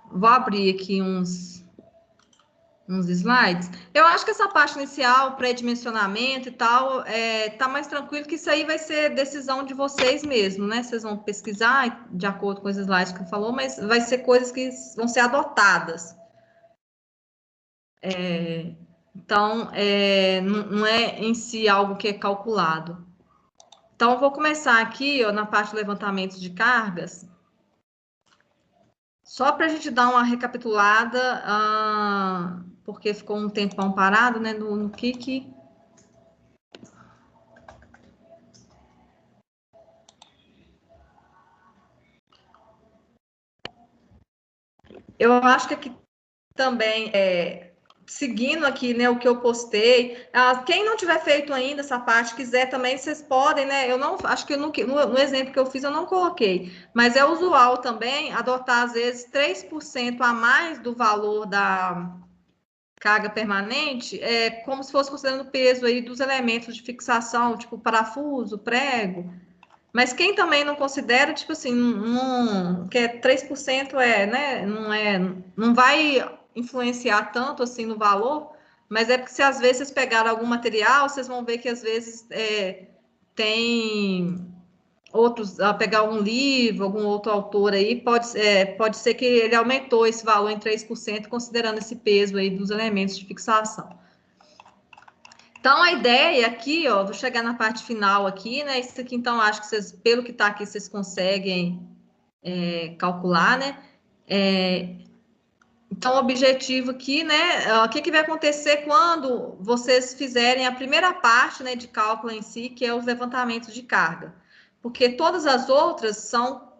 Speaker 1: Vou abrir aqui uns slides. Eu acho que essa parte inicial, pré-dimensionamento e tal, tá mais tranquilo, que isso aí vai ser decisão de vocês mesmo, né? Vocês vão pesquisar de acordo com os slides que falou, mas vai ser coisas que vão ser adotadas. Então, não é em si algo que é calculado. Então, eu vou começar aqui, ó, na parte do levantamento de cargas, só para a gente dar uma recapitulada, porque ficou um tempão parado, né, no que... Eu acho que aqui também, seguindo aqui, né, o que eu postei, quem não tiver feito ainda essa parte, quiser também, vocês podem, né, eu não, acho que no exemplo que eu fiz eu não coloquei, mas é usual também adotar, às vezes, 3% a mais do valor da carga permanente, como se fosse considerando o peso aí dos elementos de fixação, tipo parafuso, prego. Mas quem também não considera, tipo assim, que 3% né, não vai influenciar tanto assim no valor, mas é porque se às vezes vocês pegaram algum material, vocês vão ver que às vezes tem outros, pegar um livro, algum outro autor aí, pode ser que ele aumentou esse valor em 3%, considerando esse peso aí dos elementos de fixação. Então, a ideia aqui, ó, vou chegar na parte final aqui, né? Isso aqui, então, acho que vocês, pelo que está aqui, vocês conseguem calcular, né? Então, o objetivo aqui, né? O que vai acontecer quando vocês fizerem a primeira parte, né, de cálculo em si, que é os levantamentos de carga. Porque todas as outras são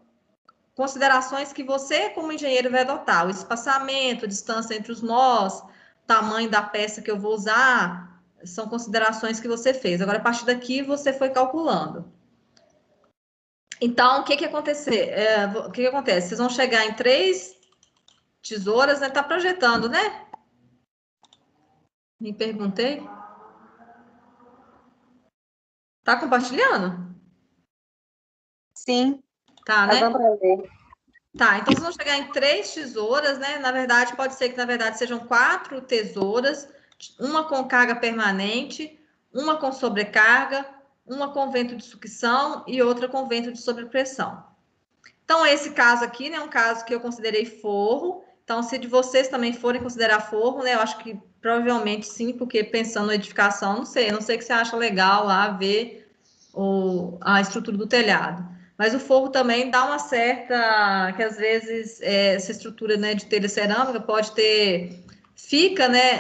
Speaker 1: considerações que você, como engenheiro, vai adotar. O espaçamento, a distância entre os nós, tamanho da peça que eu vou usar, são considerações que você fez. Agora, a partir daqui, você foi calculando. Então, o que acontece? Vocês vão chegar em 3 tesouras, né? Tá projetando, né? Me perguntei. Tá compartilhando?
Speaker 3: Sim.
Speaker 1: Tá, né?
Speaker 3: Vamos ver.
Speaker 1: Tá, então vocês vão chegar em 3 tesouras, né? Na verdade, pode ser que, na verdade, sejam 4 tesouras, uma com carga permanente, uma com sobrecarga, uma com vento de sucção e outra com vento de sobrepressão. Então, esse caso aqui, né, é um caso que eu considerei forro. Então, se de vocês também forem considerar forro, né, eu acho que provavelmente sim, porque pensando na edificação, não sei que você acha legal lá ver a estrutura do telhado. Mas o forro também dá uma certa, que às vezes essa estrutura, né, de telha cerâmica pode ter, né,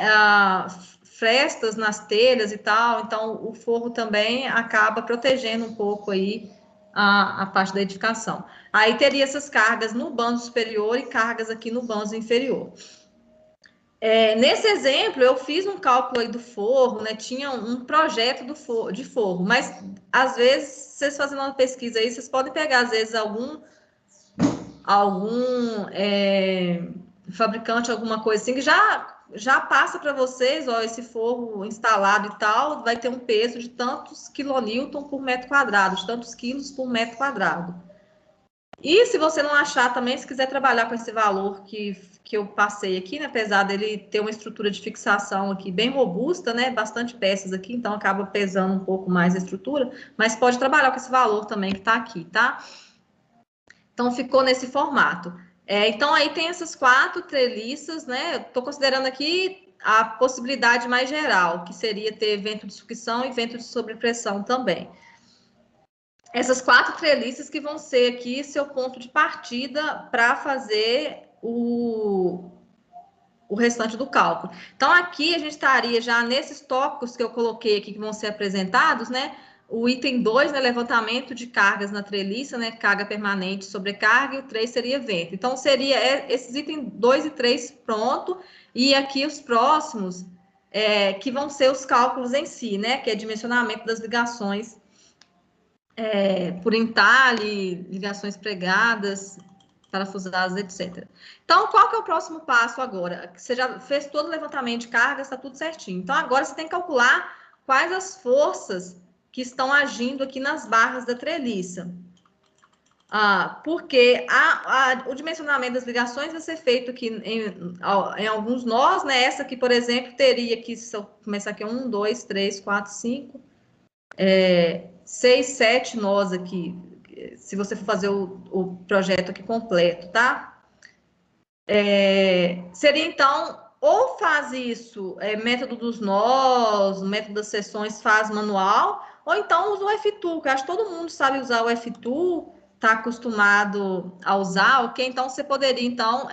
Speaker 1: frestas nas telhas e tal, então o forro também acaba protegendo um pouco aí a parte da edificação. Aí teria essas cargas no bando superior e cargas aqui no bando inferior. Nesse exemplo, eu fiz um cálculo aí do forro, né? Tinha um projeto de forro, mas às vezes, vocês fazendo uma pesquisa aí, vocês podem pegar, às vezes, algum fabricante, alguma coisa assim, que já já passa para vocês, ó, esse forro instalado e tal, vai ter um peso de tantos quilonewton por metro quadrado, de tantos quilos por metro quadrado. E se você não achar também, se quiser trabalhar com esse valor que eu passei aqui, né, apesar dele ter uma estrutura de fixação aqui bem robusta, né, bastante peças aqui, então acaba pesando um pouco mais a estrutura, mas pode trabalhar com esse valor também que está aqui, tá? Então, ficou nesse formato. Então, aí tem essas 4 treliças, né? Eu estou considerando aqui a possibilidade mais geral, que seria ter vento de sucção e vento de sobrepressão também. Essas 4 treliças que vão ser aqui seu ponto de partida para fazer o restante do cálculo. Então, aqui a gente estaria já nesses tópicos que eu coloquei aqui, que vão ser apresentados, né? O item 2, né, levantamento de cargas na treliça, né, carga permanente, sobrecarga, e o 3 seria vento. Então, seria esses itens 2 e 3 pronto, e aqui os próximos, que vão ser os cálculos em si, né, que é dimensionamento das ligações por entalhe, ligações pregadas, parafusadas, etc. Então, qual que é o próximo passo agora? Você já fez todo o levantamento de cargas, está tudo certinho. Então, agora você tem que calcular quais as forças que estão agindo aqui nas barras da treliça. Porque o dimensionamento das ligações vai ser feito aqui em alguns nós, né? Essa aqui, por exemplo, teria que, se eu começar aqui, 1, 2, 3, 4, 5, 6, 7 nós aqui, se você for fazer o projeto aqui completo, tá? Seria, então, ou faz isso, método dos nós, método das seções faz manual, ou então usa o F-Tool, que eu acho que todo mundo sabe usar o F-Tool, está acostumado a usar, ok? Então, você poderia, então,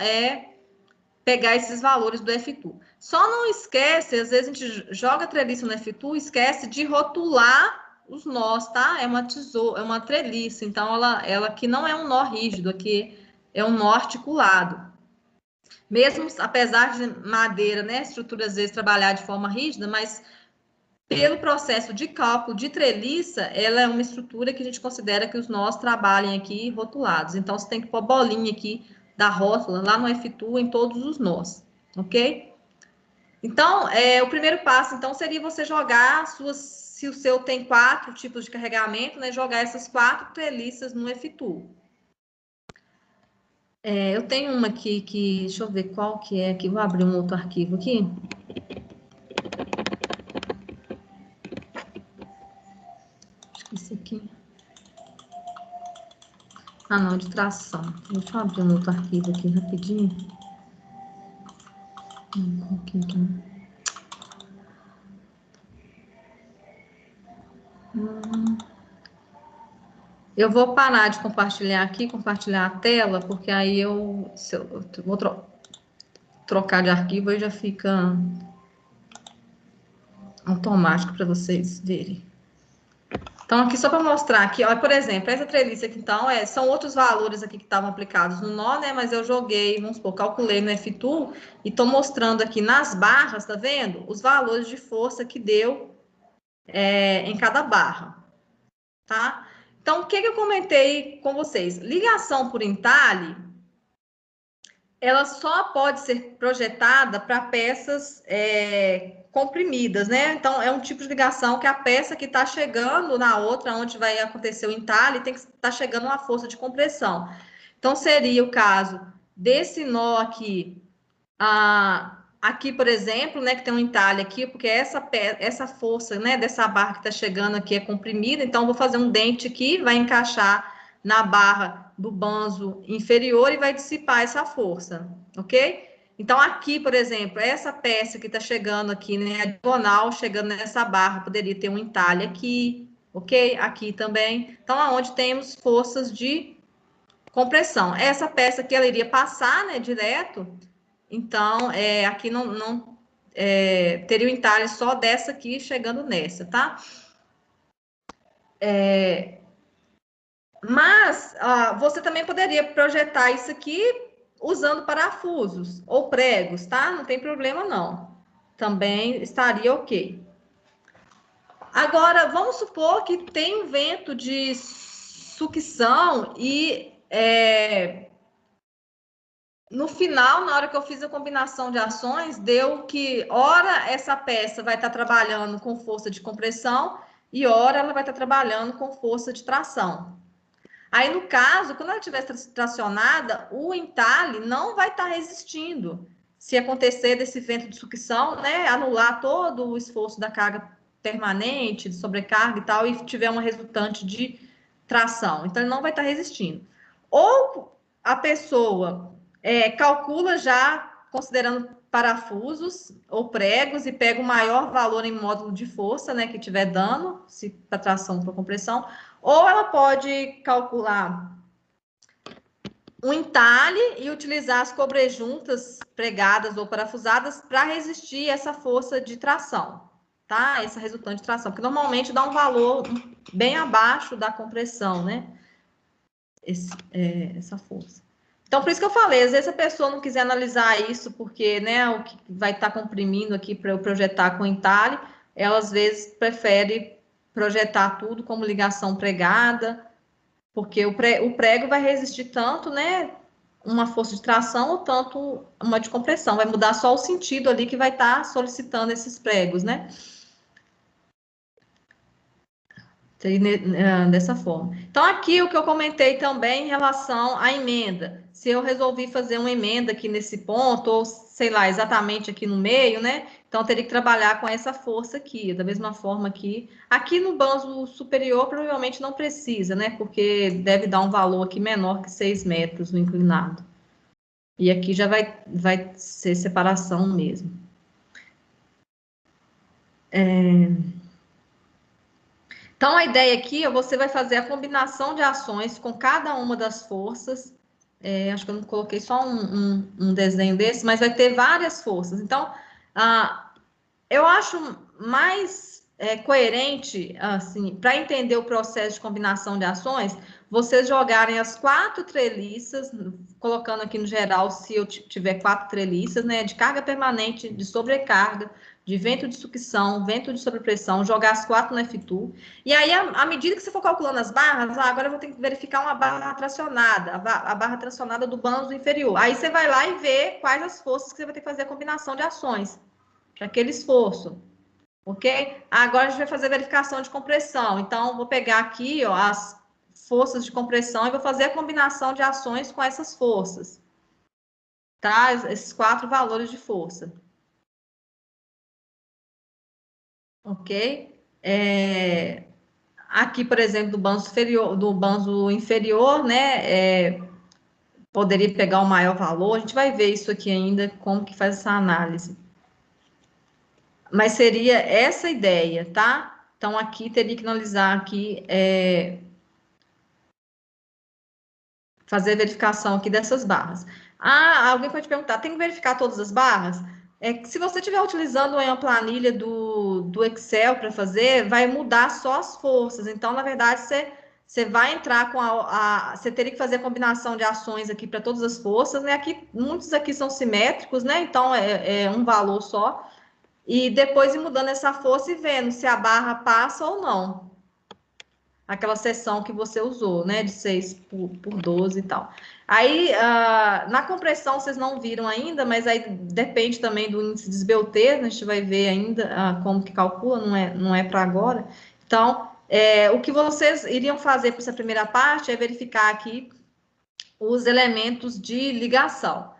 Speaker 1: pegar esses valores do F-Tool. Só não esquece, às vezes a gente joga a treliça no F-Tool, esquece de rotular os nós, tá? É uma treliça, então ela aqui não é um nó rígido, aqui é um nó articulado. Mesmo, apesar de madeira, né, estrutura às vezes trabalhar de forma rígida, mas pelo processo de cálculo de treliça, ela é uma estrutura que a gente considera que os nós trabalhem aqui rotulados. Então, você tem que pôr bolinha aqui da rótula lá no F-Tool em todos os nós, ok? Então, o primeiro passo, então, seria você jogar se o seu tem 4 tipos de carregamento, né, jogar essas 4 treliças no F-Tool. Eu tenho uma aqui que, deixa eu ver qual que é aqui, vou abrir um outro arquivo aqui. Acho que esse aqui. Não, de tração. Deixa eu abrir um outro arquivo aqui rapidinho. Eu vou parar de compartilhar aqui, compartilhar a tela, porque aí eu vou trocar de arquivo e já fica automático para vocês verem. Então, aqui só para mostrar aqui, ó, por exemplo, essa treliça aqui, então, são outros valores aqui que estavam aplicados no nó, né? Mas eu joguei, vamos supor, calculei no F-Tool e estou mostrando aqui nas barras, tá vendo? Os valores de força que deu em cada barra, tá? Então, o que eu comentei com vocês? Ligação por entalhe, ela só pode ser projetada para peças comprimidas, né? Então, é um tipo de ligação que a peça que está chegando na outra, onde vai acontecer o entalhe, tem que estar chegando uma força de compressão. Então, seria o caso desse nó aqui, aqui, por exemplo, né, que tem um entalhe aqui, porque essa força, né, dessa barra que está chegando aqui é comprimida, então, vou fazer um dente aqui, vai encaixar na barra do banzo inferior e vai dissipar essa força, ok? Então, aqui, por exemplo, essa peça que está chegando aqui, né, a diagonal, chegando nessa barra, poderia ter um entalhe aqui, ok? Aqui também. Então, aonde temos forças de compressão. Essa peça aqui, ela iria passar, né, direto. Então, aqui não teria o entalhe só dessa aqui chegando nessa, tá? Mas você também poderia projetar isso aqui usando parafusos ou pregos, tá? Não tem problema, não. Também estaria ok. Agora, vamos supor que tem um vento de sucção e no final, na hora que eu fiz a combinação de ações, deu que, ora, essa peça vai estar trabalhando com força de compressão e ora ela vai estar trabalhando com força de tração. Aí, no caso, quando ela estiver tracionada, o entalhe não vai estar resistindo. Se acontecer desse vento de sucção, né, anular todo o esforço da carga permanente, de sobrecarga e tal, e tiver uma resultante de tração. Então, ele não vai estar resistindo. Ou a pessoa calcula já, considerando parafusos ou pregos, e pega o maior valor em módulo de força, né, que tiver dano, se para tração ou para compressão, ou ela pode calcular um entalhe e utilizar as cobrejuntas pregadas ou parafusadas para resistir essa força de tração, tá? Essa resultante de tração, porque normalmente dá um valor bem abaixo da compressão, né? Essa força. Então, por isso que eu falei, às vezes a pessoa não quiser analisar isso, porque, né, o que vai estar comprimindo aqui para eu projetar com entalhe, ela às vezes prefere projetar tudo como ligação pregada, porque o prego vai resistir tanto, né, uma força de tração ou tanto uma de compressão, vai mudar só o sentido ali que vai estar solicitando esses pregos, né? Dessa forma. Então, aqui o que eu comentei também em relação à emenda. Se eu resolvi fazer uma emenda aqui nesse ponto, ou sei lá, exatamente aqui no meio, né? Então, eu teria que trabalhar com essa força aqui, da mesma forma aqui. Aqui no banzo superior, provavelmente não precisa, né? Porque deve dar um valor aqui menor que 6 metros no inclinado. E aqui já vai ser separação mesmo. Então, a ideia aqui, você vai fazer a combinação de ações com cada uma das forças. Acho que eu não coloquei só um desenho desse, mas vai ter várias forças. Então, eu acho mais coerente, assim, para entender o processo de combinação de ações, vocês jogarem as 4 treliças, colocando aqui no geral, se eu tiver 4 treliças, né, de carga permanente, de sobrecarga, de vento de sucção, vento de sobrepressão, jogar as 4 no F2. E aí, à medida que você for calculando as barras, agora eu vou ter que verificar uma barra tracionada, a barra tracionada do banzo inferior. Aí você vai lá e vê quais as forças que você vai ter que fazer a combinação de ações para aquele esforço. Ok? Agora a gente vai fazer verificação de compressão. Então, vou pegar aqui, ó, as forças de compressão e vou fazer a combinação de ações com essas forças. Tá? Esses 4 valores de força. Ok? Aqui, por exemplo, do banzo inferior, né? Poderia pegar o maior valor. A gente vai ver isso aqui ainda, como que faz essa análise. Mas seria essa ideia, tá? Então, aqui teria que analisar aqui, fazer a verificação aqui dessas barras. Alguém pode perguntar, tem que verificar todas as barras? Se você estiver utilizando uma planilha do Excel para fazer, vai mudar só as forças. Então, na verdade, você vai entrar com você teria que fazer a combinação de ações aqui para todas as forças, né? Aqui, muitos aqui são simétricos, né? Então, é um valor só. E depois ir mudando essa força e vendo se a barra passa ou não. Aquela seção que você usou, né? De 6 por 12 e tal. Aí, na compressão, vocês não viram ainda, mas aí depende também do índice de esbeltez, a gente vai ver ainda como que calcula, não é para agora. Então, o que vocês iriam fazer para essa primeira parte é verificar aqui os elementos de ligação.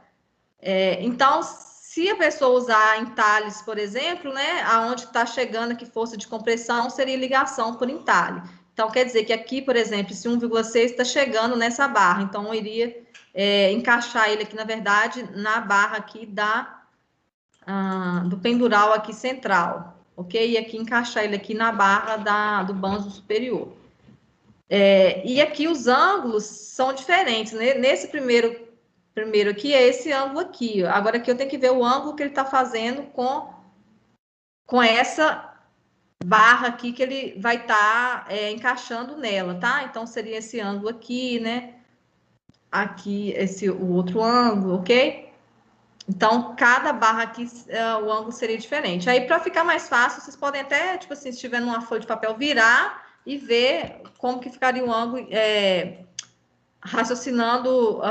Speaker 1: Então, se a pessoa usar entalhes, por exemplo, né, aonde está chegando aqui força de compressão, seria ligação por entalhe. Então, quer dizer que aqui, por exemplo, esse 1,6 está chegando nessa barra, então eu iria encaixar ele aqui, na verdade, na barra aqui do pendural aqui central, ok? E aqui encaixar ele aqui na barra do banzo superior. E aqui os ângulos são diferentes, né? Nesse primeiro aqui é esse ângulo aqui. Ó. Agora aqui eu tenho que ver o ângulo que ele está fazendo com essa barra aqui que ele vai estar encaixando nela, tá? Então, seria esse ângulo aqui, né? Aqui, o outro ângulo, ok? Então, cada barra aqui, o ângulo seria diferente. Aí, para ficar mais fácil, vocês podem até, tipo assim, se estiver numa folha de papel, virar e ver como que ficaria o ângulo, raciocinando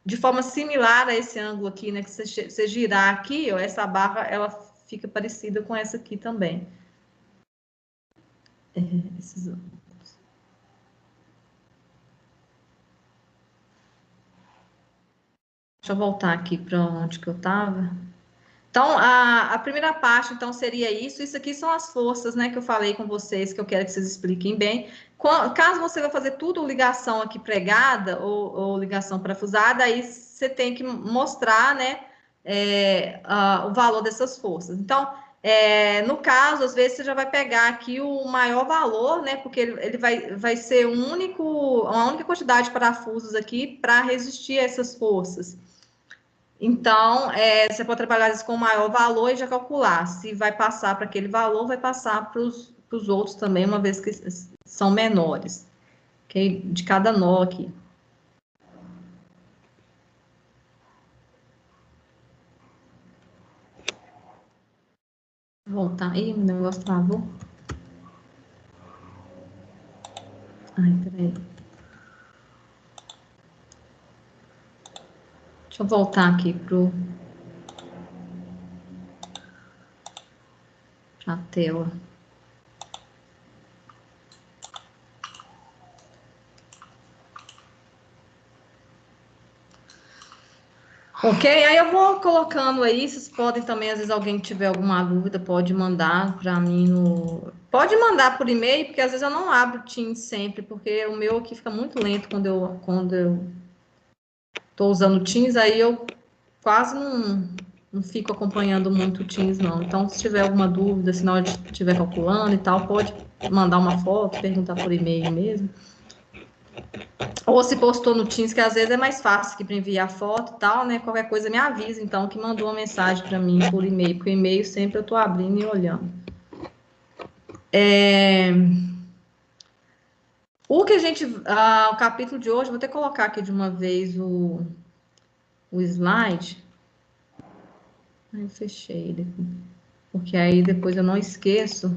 Speaker 1: de forma similar a esse ângulo aqui, né? Que você girar aqui, ó, essa barra, ela fica parecida com essa aqui também. Esses ângulos. Deixa eu voltar aqui para onde que eu estava. Então, a primeira parte, então, seria isso. Isso aqui são as forças, né, que eu falei com vocês, que eu quero que vocês expliquem bem. Caso você vai fazer tudo ligação aqui pregada ou ligação parafusada, aí você tem que mostrar, né, o valor dessas forças. Então, no caso, às vezes você já vai pegar aqui o maior valor, né, porque ele vai ser uma única quantidade de parafusos aqui para resistir a essas forças. Então, você pode trabalhar isso com o maior valor e já calcular. Se vai passar para aquele valor, vai passar para os outros também, uma vez que são menores. Ok? De cada nó aqui. Vou voltar. Ih, o negócio travou. Ai, peraí. Deixa eu voltar aqui para a tela. Ok, aí eu vou colocando aí, vocês podem também, às vezes alguém tiver alguma dúvida, pode mandar para mim Pode mandar por e-mail, porque às vezes eu não abro o Teams sempre, porque o meu aqui fica muito lento quando eu tô usando o Teams, aí eu quase não fico acompanhando muito o Teams, não. Então, se tiver alguma dúvida, se na hora de estiver calculando e tal, pode mandar uma foto, perguntar por e-mail mesmo. Ou se postou no Teams, que às vezes é mais fácil que para enviar foto e tal, né? Qualquer coisa me avisa, então, que mandou uma mensagem para mim por e-mail, porque o e-mail sempre eu tô abrindo e olhando. O que a gente... o capítulo de hoje, vou até colocar aqui de uma vez o slide. Aí eu fechei ele aqui, porque aí depois eu não esqueço.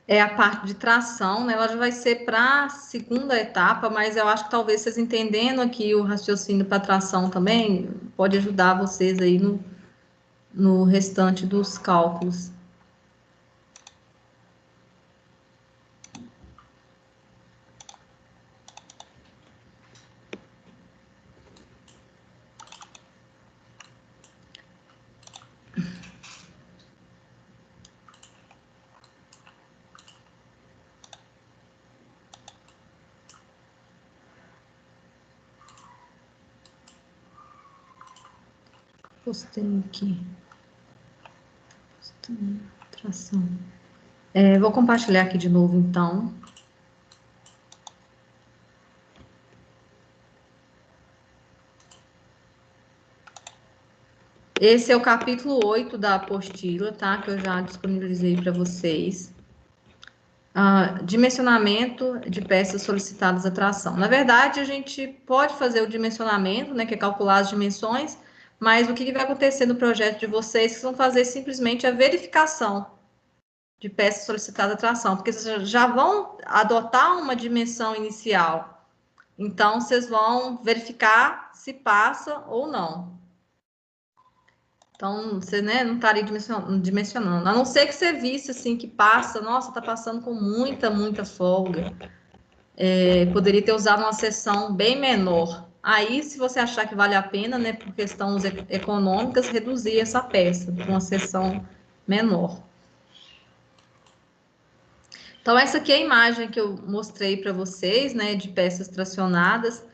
Speaker 1: É a parte de tração, né? Ela já vai ser para a segunda etapa, mas eu acho que talvez vocês entendendo aqui o raciocínio para tração também pode ajudar vocês aí no restante dos cálculos. Postei aqui. Postei, tração. Vou compartilhar aqui de novo, então. Esse é o capítulo 8 da apostila, tá? Que eu já disponibilizei para vocês. Dimensionamento de peças solicitadas à tração. Na verdade, a gente pode fazer o dimensionamento, né, que é calcular as dimensões, mas o que vai acontecer no projeto de vocês? Vocês vão fazer simplesmente a verificação de peças solicitadas à tração, porque vocês já vão adotar uma dimensão inicial. Então, vocês vão verificar se passa ou não. Então, você, né, não estaria dimensionando. A não ser que você visse, assim, que passa, nossa, tá passando com muita folga. Poderia ter usado uma seção bem menor. Aí, se você achar que vale a pena, né, por questões econômicas, reduzir essa peça para uma seção menor. Então, essa aqui é a imagem que eu mostrei para vocês, né, de peças tracionadas.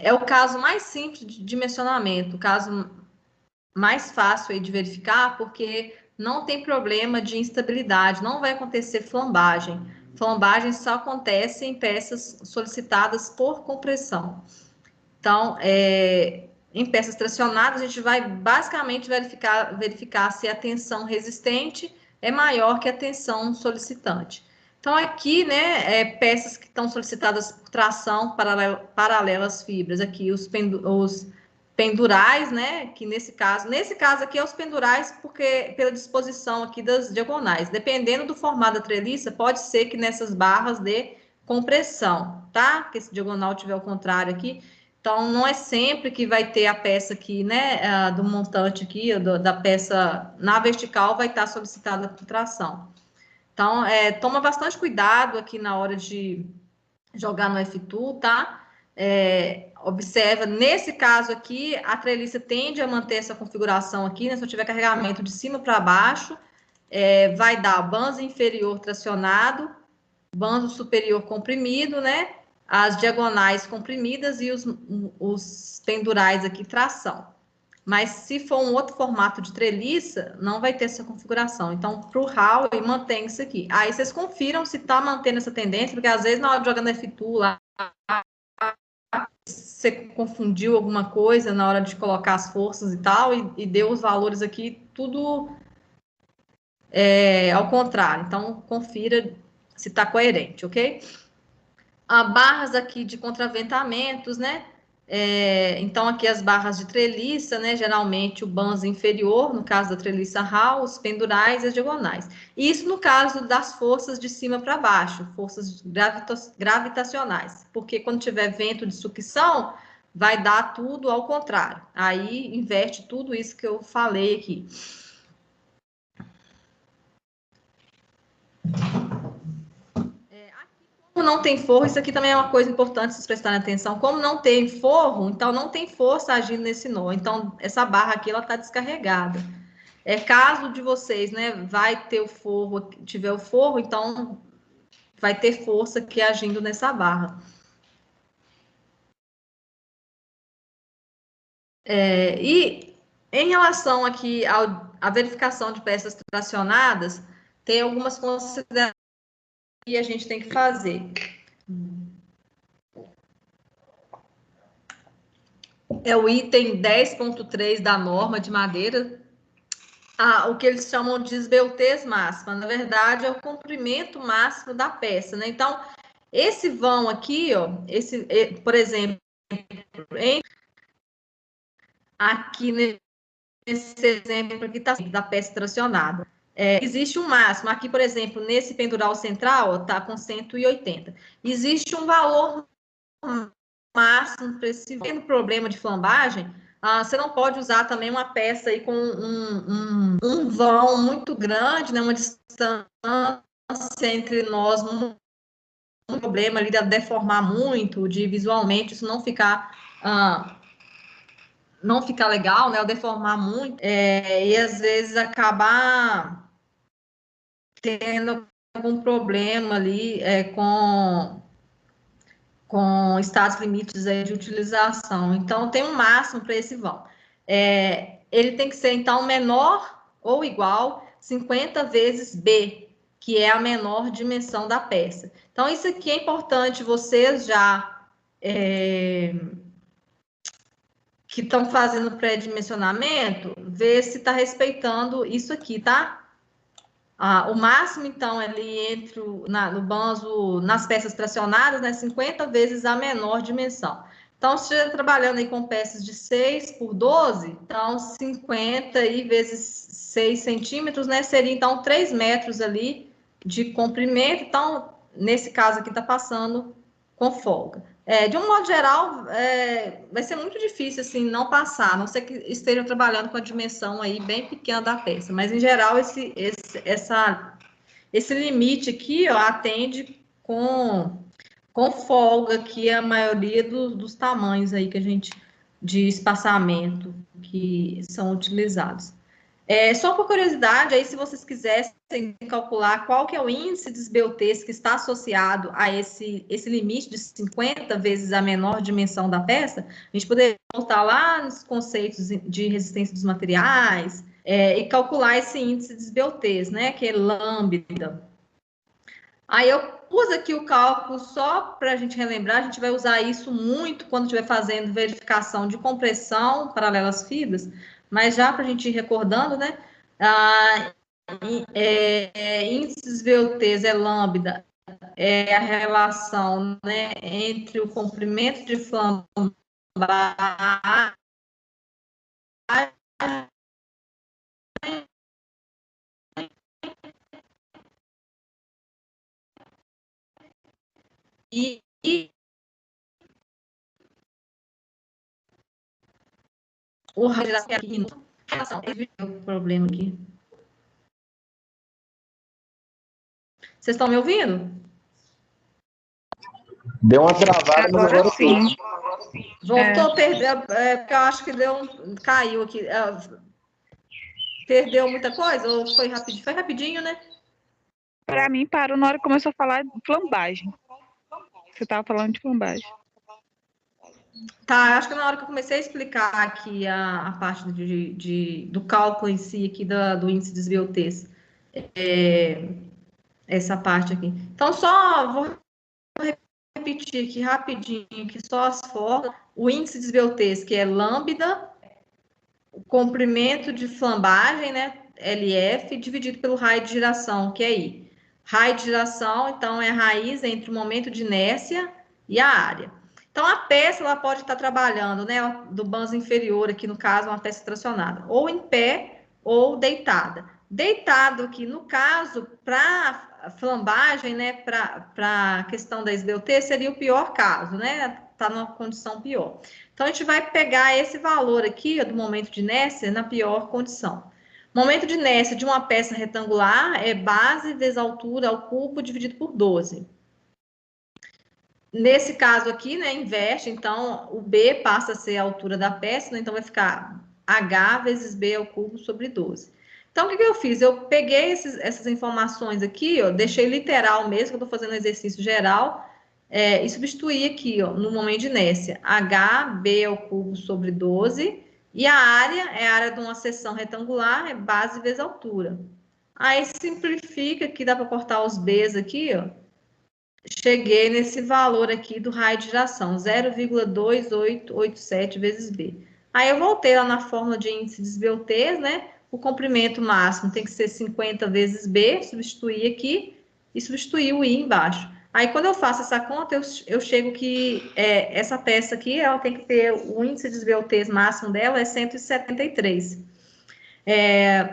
Speaker 1: É o caso mais simples de dimensionamento, o caso mais fácil aí de verificar, porque não tem problema de instabilidade, não vai acontecer flambagem. Flambagem só acontece em peças solicitadas por compressão. Então, em peças tracionadas, a gente vai basicamente verificar se a tensão resistente é maior que a tensão solicitante. Então, aqui, né, peças que estão solicitadas por tração paralelas fibras, aqui os pendurais, né, que nesse caso aqui é os pendurais, porque pela disposição aqui das diagonais, dependendo do formato da treliça, pode ser que nessas barras dê compressão, tá? Que esse diagonal tiver ao contrário aqui, então não é sempre que vai ter a peça aqui, né, do montante aqui, da peça na vertical vai estar solicitada por tração. Então, toma bastante cuidado aqui na hora de jogar no F-Tool, tá? Observa, nesse caso aqui, a treliça tende a manter essa configuração aqui, né? Se eu tiver carregamento de cima para baixo, vai dar banzo inferior tracionado, banzo superior comprimido, né? As diagonais comprimidas e os pendurais aqui tração. Mas se for um outro formato de treliça, não vai ter essa configuração. Então, para o Howe, mantém isso aqui. Aí vocês confiram se está mantendo essa tendência, porque às vezes na hora de jogar no F-Tool lá, você confundiu alguma coisa na hora de colocar as forças e tal, e deu os valores aqui, tudo ao contrário. Então, confira se está coerente, ok? Barras aqui de contraventamentos, né? Então, aqui as barras de treliça, né? Geralmente o banzo inferior, no caso da treliça Howe, os pendurais e as diagonais. Isso no caso das forças de cima para baixo, forças gravitacionais, porque quando tiver vento de sucção, vai dar tudo ao contrário. Aí inverte tudo isso que eu falei aqui. Como não tem forro, isso aqui também é uma coisa importante vocês prestarem atenção. Como não tem forro, então não tem força agindo nesse nó. Então, essa barra aqui, ela está descarregada. Caso de vocês, né, vai ter o forro, tiver o forro, então vai ter força aqui agindo nessa barra. E em relação aqui à verificação de peças tracionadas, tem algumas considerações que a gente tem que fazer. É o item 10.3 da norma de madeira, o que eles chamam de esbeltez máxima. Na verdade, é o comprimento máximo da peça, né? Então, esse vão aqui, ó, por exemplo, aqui nesse exemplo aqui está da peça tracionada. Existe um máximo. Aqui, por exemplo, nesse pendural central, está com 180. Existe um valor máximo para esse vão. Tendo problema de flambagem, você não pode usar também uma peça aí com um vão muito grande, né, uma distância entre nós, um problema ali de deformar muito, de visualmente isso não ficar legal, né, ou deformar muito, e às vezes acabar tendo algum problema ali com estados limites aí de utilização. Então, tem um máximo para esse vão. Ele tem que ser, então, menor ou igual 50 vezes B, que é a menor dimensão da peça. Então, isso aqui é importante vocês já que estão fazendo pré-dimensionamento, ver se está respeitando isso aqui, tá? O máximo, então, ali no banzo, nas peças tracionadas, né, 50 vezes a menor dimensão. Então, se estiver trabalhando aí com peças de 6 por 12, então 50 vezes 6 centímetros, né, seria então 3 metros ali de comprimento. Então, nesse caso aqui, está passando com folga. De um modo geral, vai ser muito difícil, assim, não passar, a não ser que estejam trabalhando com a dimensão aí bem pequena da peça, mas, em geral, esse limite aqui, ó, atende com folga aqui a maioria dos tamanhos aí que a gente, de espaçamento que são utilizados. Só por curiosidade, aí se vocês quisessem calcular qual que é o índice de esbeltez que está associado a esse limite de 50 vezes a menor dimensão da peça, a gente poderia voltar lá nos conceitos de resistência dos materiais e calcular esse índice de esbeltez, né, que é lambda. Aí eu pus aqui o cálculo só para a gente relembrar, a gente vai usar isso muito quando estiver fazendo verificação de compressão paralela às fibras, mas já para a gente ir recordando, né? índices VUTs é lambda, é a relação, né, entre o comprimento de flambagem e o raio aqui. O problema aqui. Vocês estão me ouvindo?
Speaker 5: Deu uma travada, mas agora
Speaker 6: sim.
Speaker 1: Voltou, perdeu, porque eu acho que caiu aqui. Perdeu muita coisa? Ou foi rapidinho? Foi rapidinho, né?
Speaker 6: Para mim, parou na hora que começou a falar de flambagem. Você estava falando de flambagem.
Speaker 1: Tá, acho que na hora que eu comecei a explicar aqui a parte do cálculo em si, aqui do índice de VUTs, essa parte aqui. Então, só vou repetir aqui rapidinho, que só as formas, o índice de VUTs, que é lambda, o comprimento de flambagem, né, LF, dividido pelo raio de giração, que é I. Raio de giração, então, é a raiz entre o momento de inércia e a área. Então, a peça, ela pode estar trabalhando, né, do banzo inferior, aqui no caso, uma peça tracionada, ou em pé, ou deitada. Deitado aqui, no caso, para flambagem, né, para a questão da SBUT, seria o pior caso, né, está numa condição pior. Então, a gente vai pegar esse valor aqui, ó, do momento de inércia, na pior condição. Momento de inércia de uma peça retangular é base vezes altura ao cubo dividido por 12. Nesse caso aqui, né, inverte, então, o B passa a ser a altura da peça, né, então vai ficar H vezes B ao cubo sobre 12. Então, o que eu fiz? Eu peguei essas informações aqui, ó, deixei literal mesmo, que eu estou fazendo um exercício geral, e substituí aqui, ó, no momento de inércia, HB ao cubo sobre 12, e a área é a área de uma seção retangular, é base vezes altura. Aí simplifica, que dá para cortar os Bs aqui, ó. Cheguei nesse valor aqui do raio de giração, 0,2887 vezes B. Aí eu voltei lá na fórmula de índice de VUTs, né? O comprimento máximo tem que ser 50 vezes B, substituir aqui e substituir o I embaixo. Aí, quando eu faço essa conta, eu chego que essa peça aqui, ela tem que ter, o índice de VUTs máximo dela é 173.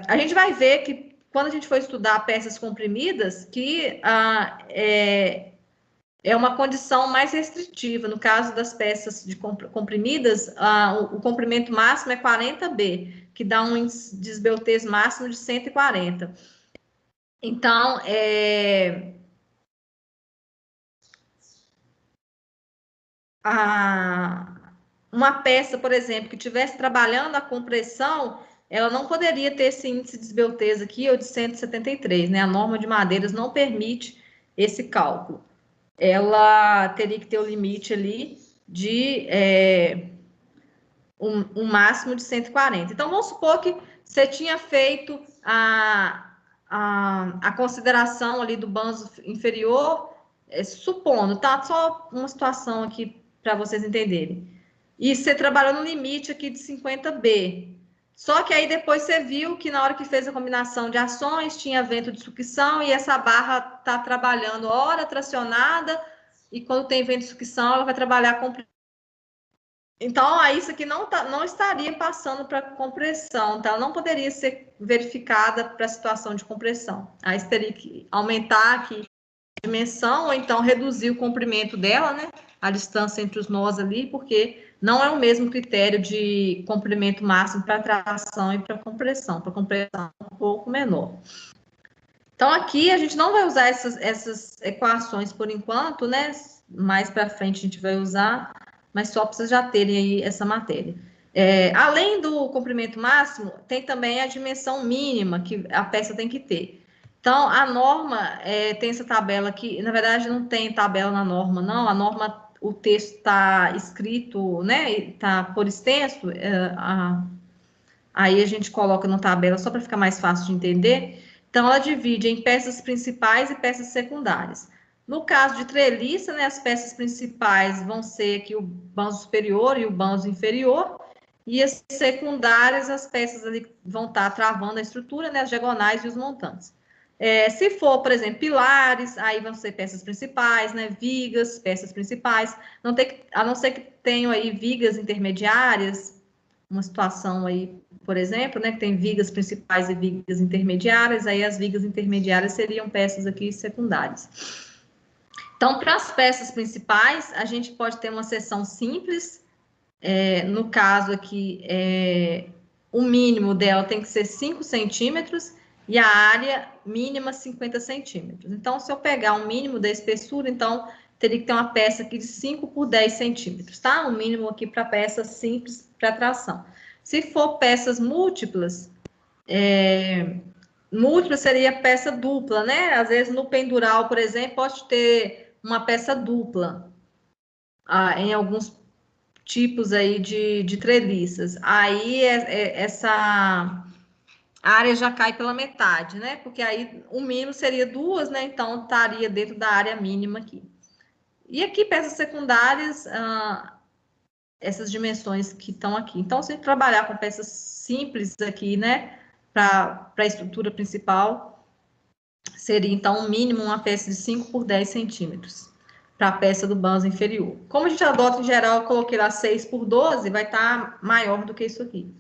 Speaker 1: A gente vai ver que, quando a gente for estudar peças comprimidas, que é uma condição mais restritiva. No caso das peças comprimidas, o comprimento máximo é 40B, que dá um índice de VUTs máximo de 140. Então, uma peça, por exemplo, que estivesse trabalhando a compressão, ela não poderia ter esse índice de VUTs aqui, ou de 173, né? A norma de madeiras não permite esse cálculo. Ela teria que ter o limite ali de um máximo de 140. Então, vamos supor que você tinha feito a consideração ali do banzo inferior, supondo, tá? Só uma situação aqui para vocês entenderem. E você trabalhou no limite aqui de 50B. Só que aí depois você viu que na hora que fez a combinação de ações, tinha vento de sucção e essa barra está trabalhando hora tracionada, e quando tem vento de sucção, ela vai trabalhar com. Então, aí isso aqui não estaria passando para compressão, tá? Ela não poderia ser verificada para a situação de compressão. Aí você teria que aumentar aqui a dimensão, ou então reduzir o comprimento dela, né? A distância entre os nós ali, porque não é o mesmo critério de comprimento máximo para tração e para compressão. Para compressão é um pouco menor. Então, aqui a gente não vai usar essas equações por enquanto, né? Mais para frente a gente vai usar, mas só para vocês já terem aí essa matéria. Além do comprimento máximo, tem também a dimensão mínima que a peça tem que ter. Então, a norma tem essa tabela aqui, na verdade não tem tabela na norma, não, a norma, o texto está escrito, né, está por extenso, aí a gente coloca na tabela só para ficar mais fácil de entender. Então, ela divide em peças principais e peças secundárias. No caso de treliça, né, as peças principais vão ser aqui o banzo superior e o banzo inferior, e as secundárias, as peças ali vão estar travando a estrutura, né, as diagonais e os montantes. Se for, por exemplo, pilares, aí vão ser peças principais, né, vigas, peças principais, a não ser que tenham aí vigas intermediárias, uma situação aí, por exemplo, né, que tem vigas principais e vigas intermediárias, aí as vigas intermediárias seriam peças aqui secundárias. Então, para as peças principais, a gente pode ter uma seção simples, no caso aqui, o mínimo dela tem que ser 5 centímetros e a área mínima 50 centímetros. Então, se eu pegar o mínimo da espessura, então, teria que ter uma peça aqui de 5 por 10 centímetros, tá? O mínimo aqui para peça simples para tração. Se for peças múltiplas, múltipla seria peça dupla, né? Às vezes, no pendural, por exemplo, pode ter uma peça dupla, em alguns tipos aí de treliças. Aí essa área já cai pela metade, né? Porque aí o mínimo seria 2, né? Então estaria dentro da área mínima aqui. E aqui peças secundárias, essas dimensões que estão aqui. Então, se trabalhar com peças simples aqui, né? Para a estrutura principal, seria então o mínimo uma peça de 5 por 10 centímetros. Para a peça do banzo inferior. Como a gente adota em geral, eu coloquei lá 6 por 12, vai estar maior do que isso aqui.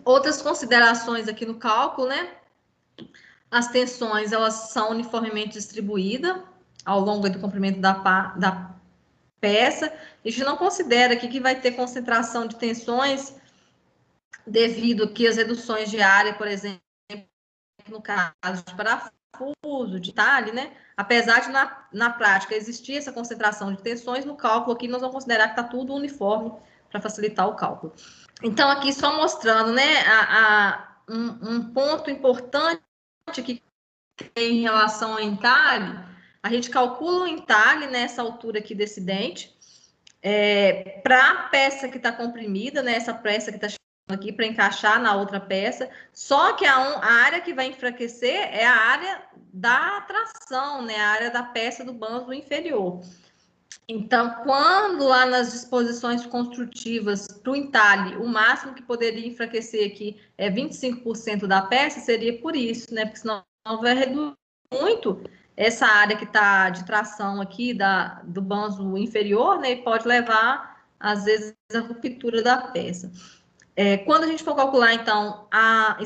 Speaker 1: Outras considerações aqui no cálculo, né? As tensões, elas são uniformemente distribuídas ao longo do comprimento da peça. A gente não considera aqui que vai ter concentração de tensões devido aqui às reduções de área, por exemplo, no caso de parafuso, de talhe, né? Apesar de na prática existir essa concentração de tensões, no cálculo aqui nós vamos considerar que está tudo uniforme para facilitar o cálculo. Então, aqui só mostrando, né, um ponto importante que tem em relação ao entalhe, a gente calcula o entalhe nessa altura aqui desse dente, para a peça que está comprimida, né, essa peça que está aqui para encaixar na outra peça, só que a área que vai enfraquecer é a área da tração, né, a área da peça do banzo inferior. Então, quando lá nas disposições construtivas para o entalhe, o máximo que poderia enfraquecer aqui é 25% da peça, seria por isso, né, porque senão vai reduzir muito essa área que está de tração aqui do banzo inferior, né, e pode levar, às vezes, a ruptura da peça. Quando a gente for calcular, então, a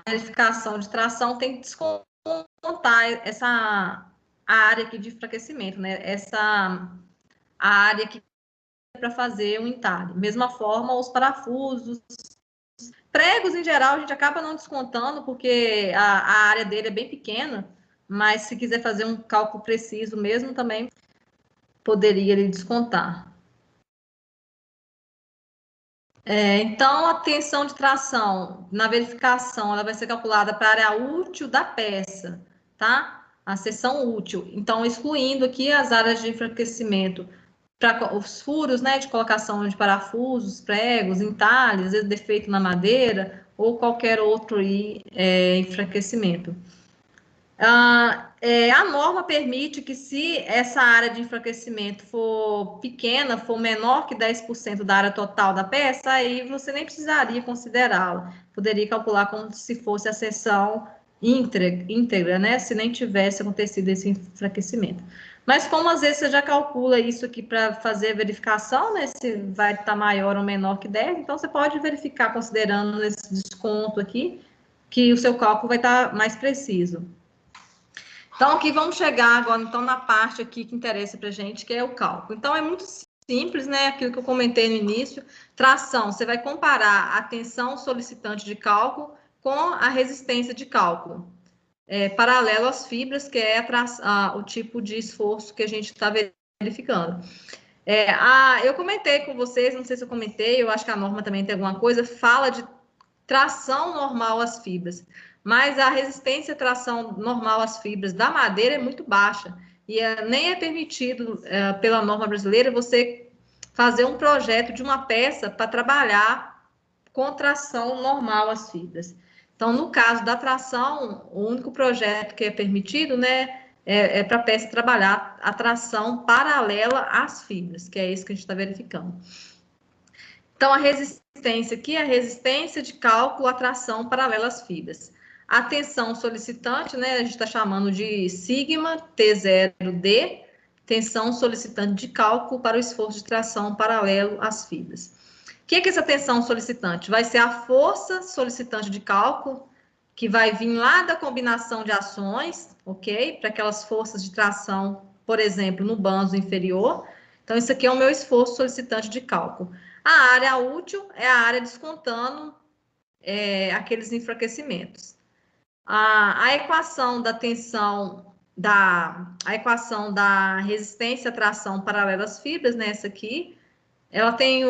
Speaker 1: verificação de tração, tem que descontar a área aqui de enfraquecimento, né? A área que para fazer o entalhe. Mesma forma, os parafusos, pregos, em geral, a gente acaba não descontando, porque a área dele é bem pequena, mas se quiser fazer um cálculo preciso mesmo, também poderia ele descontar. Então, a tensão de tração, na verificação, ela vai ser calculada para a área útil da peça, tá? A seção útil. Então, excluindo aqui as áreas de enfraquecimento, para os furos, né, de colocação de parafusos, pregos, entalhes, às vezes defeito na madeira, ou qualquer outro enfraquecimento. A norma permite que, se essa área de enfraquecimento for pequena, for menor que 10% da área total da peça, aí você nem precisaria considerá-la. Poderia calcular como se fosse a seção íntegra, né? Se nem tivesse acontecido esse enfraquecimento. Mas como às vezes você já calcula isso aqui para fazer a verificação, né? Se vai estar maior ou menor que 10, então você pode verificar considerando esse desconto aqui, que o seu cálculo vai estar mais preciso. Então, aqui vamos chegar agora, então, na parte aqui que interessa para a gente, que é o cálculo. Então, é muito simples, né? Aquilo que eu comentei no início. Tração, você vai comparar a tensão solicitante de cálculo com a resistência de cálculo. Paralelo às fibras, que é o tipo de esforço que a gente está verificando. Eu comentei com vocês, não sei se eu comentei, eu acho que a norma também tem alguma coisa, fala de tração normal às fibras. Mas a resistência à tração normal às fibras da madeira é muito baixa. E nem é permitido, pela norma brasileira, você fazer um projeto de uma peça para trabalhar com tração normal às fibras. Então, no caso da tração, o único projeto que é permitido, né, é para a peça trabalhar a tração paralela às fibras, que é isso que a gente está verificando. Então, a resistência aqui é a resistência de cálculo à tração paralela às fibras. A tensão solicitante, né, a gente está chamando de sigma T0D, tensão solicitante de cálculo para o esforço de tração paralelo às fibras. O que é essa tensão solicitante? Vai ser a força solicitante de cálculo, que vai vir lá da combinação de ações, ok? Para aquelas forças de tração, por exemplo, no banzo inferior. Então, isso aqui é o meu esforço solicitante de cálculo. A área útil é a área descontando aqueles enfraquecimentos. A equação da tensão, a equação da resistência à tração paralela às fibras, né, essa aqui, ela tem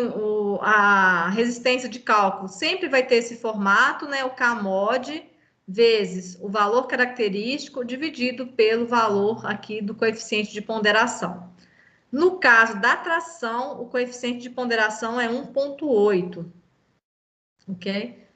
Speaker 1: a resistência de cálculo, sempre vai ter esse formato, né, o K mod vezes o valor característico dividido pelo valor aqui do coeficiente de ponderação. No caso da tração, o coeficiente de ponderação é 1,8, ok?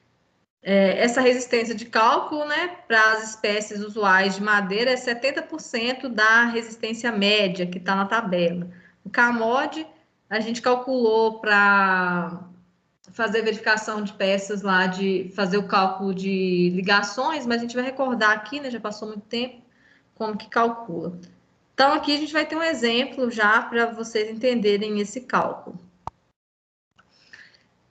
Speaker 1: Essa resistência de cálculo, né, para as espécies usuais de madeira é 70% da resistência média que está na tabela. O K-mod, a gente calculou para fazer verificação de peças lá, de fazer o cálculo de ligações, mas a gente vai recordar aqui, né, já passou muito tempo, como que calcula. Então, aqui a gente vai ter um exemplo já para vocês entenderem esse cálculo.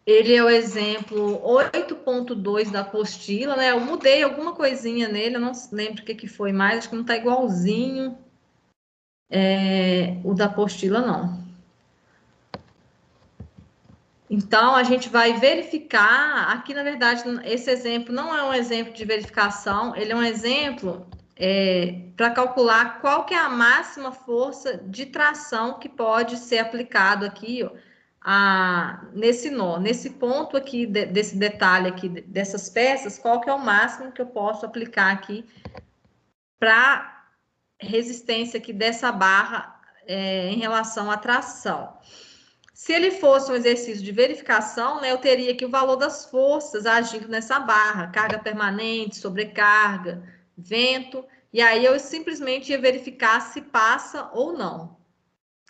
Speaker 1: Ele é o exemplo 8.2 da apostila, né? Eu mudei alguma coisinha nele, eu não lembro o que foi mais, acho que não está igualzinho o da apostila, não. Então, a gente vai verificar, aqui, na verdade, esse exemplo não é um exemplo de verificação, ele é um exemplo para calcular qual que é a máxima força de tração que pode ser aplicado aqui, ó, nesse nó, nesse ponto aqui, desse detalhe aqui, dessas peças, qual que é o máximo que eu posso aplicar aqui para resistência aqui dessa barra em relação à tração. Se ele fosse um exercício de verificação, né, eu teria aqui o valor das forças agindo nessa barra, carga permanente, sobrecarga, vento, e aí eu simplesmente ia verificar se passa ou não.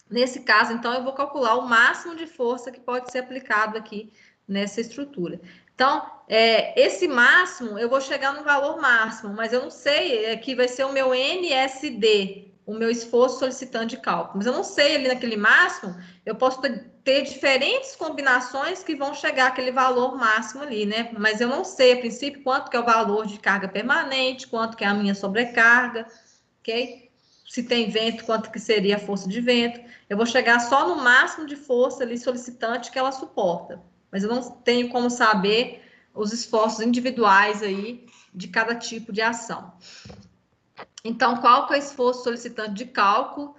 Speaker 1: Nesse caso, então, eu vou calcular o máximo de força que pode ser aplicado aqui nessa estrutura. Então, esse máximo, eu vou chegar no valor máximo, mas eu não sei, aqui vai ser o meu NSD, o meu esforço solicitante de cálculo. Mas eu não sei ali naquele máximo, eu posso ter diferentes combinações que vão chegar àquele valor máximo ali, né? Mas eu não sei, a princípio, quanto que é o valor de carga permanente, quanto que é a minha sobrecarga, ok? Se tem vento, quanto que seria a força de vento. Eu vou chegar só no máximo de força ali solicitante que ela suporta. Mas eu não tenho como saber os esforços individuais aí de cada tipo de ação. Então, qual que é o esforço solicitante de cálculo?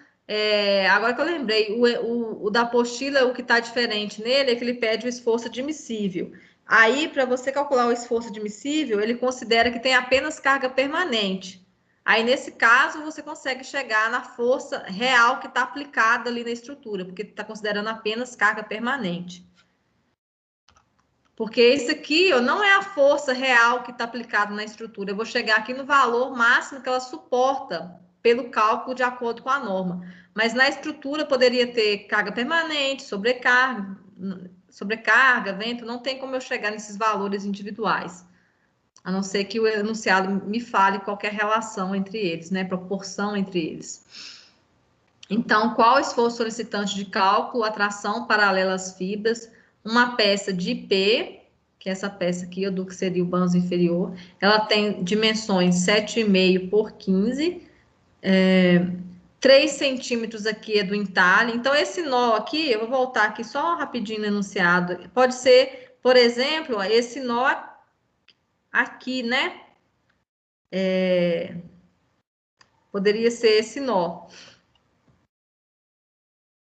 Speaker 1: Agora que eu lembrei, o da apostila, o que está diferente nele é que ele pede o esforço admissível. Aí, para você calcular o esforço admissível, ele considera que tem apenas carga permanente. Aí, nesse caso, você consegue chegar na força real que está aplicada ali na estrutura, porque está considerando apenas carga permanente. Porque isso aqui não é a força real que está aplicada na estrutura. Eu vou chegar aqui no valor máximo que ela suporta pelo cálculo de acordo com a norma. Mas na estrutura poderia ter carga permanente, sobrecarga, vento. Não tem como eu chegar nesses valores individuais. A não ser que o enunciado me fale qualquer relação entre eles, né? Proporção entre eles. Então, qual o esforço solicitante de cálculo, atração paralela às fibras, uma peça de IP, que é essa peça aqui, do que seria o banzo inferior, ela tem dimensões 7,5 por 15, 3 centímetros aqui é do entalhe. Então, esse nó aqui, eu vou voltar aqui só rapidinho no enunciado, pode ser, por exemplo, esse nó aqui, né? Poderia ser esse nó.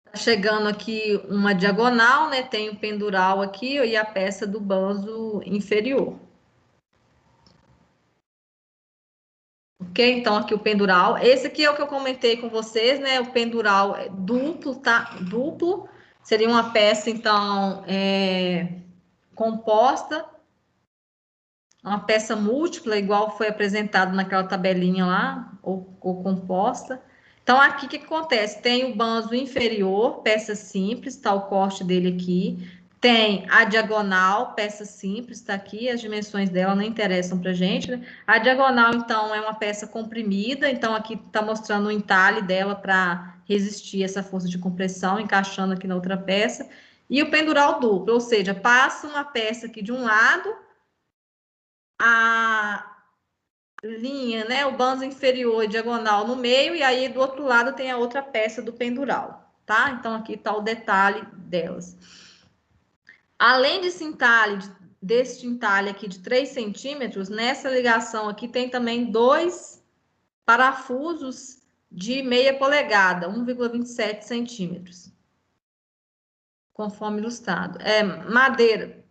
Speaker 1: Tá chegando aqui uma diagonal, né? Tem o pendural aqui e a peça do banzo inferior. Ok? Então, aqui o pendural. Esse aqui é o que eu comentei com vocês, né? O pendural é duplo, tá? Duplo. Seria uma peça, então, composta. Uma peça múltipla, igual foi apresentado naquela tabelinha lá, ou composta. Então, aqui o que acontece? Tem o banzo inferior, peça simples, está o corte dele aqui. Tem a diagonal, peça simples, está aqui, as dimensões dela não interessam para a gente, né? A diagonal, então, é uma peça comprimida, então aqui está mostrando o entalhe dela para resistir essa força de compressão, encaixando aqui na outra peça. E o pendural duplo, ou seja, passa uma peça aqui de um lado, a linha, né, o banzo inferior e diagonal no meio, e aí do outro lado tem a outra peça do pendural, tá? Então, aqui está o detalhe delas. Além deste entalhe aqui de 3 centímetros, nessa ligação aqui tem também 2 parafusos de meia polegada, 1,27 centímetros, conforme ilustrado. É madeira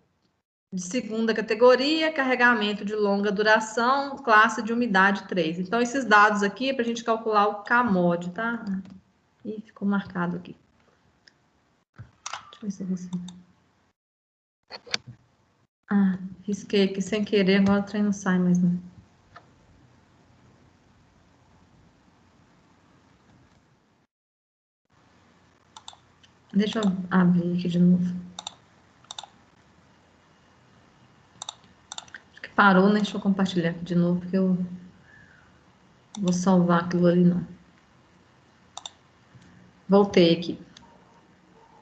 Speaker 1: de segunda categoria, carregamento de longa duração, classe de umidade 3. Então, esses dados aqui é para a gente calcular o CAMOD, tá? Ih, ficou marcado aqui. Deixa eu ver se é assim. Ah, risquei aqui sem querer, agora o trem não sai mais não. Deixa eu abrir aqui de novo. Acho que parou, né? Deixa eu compartilhar aqui de novo, porque eu vou salvar aquilo ali não. Voltei aqui.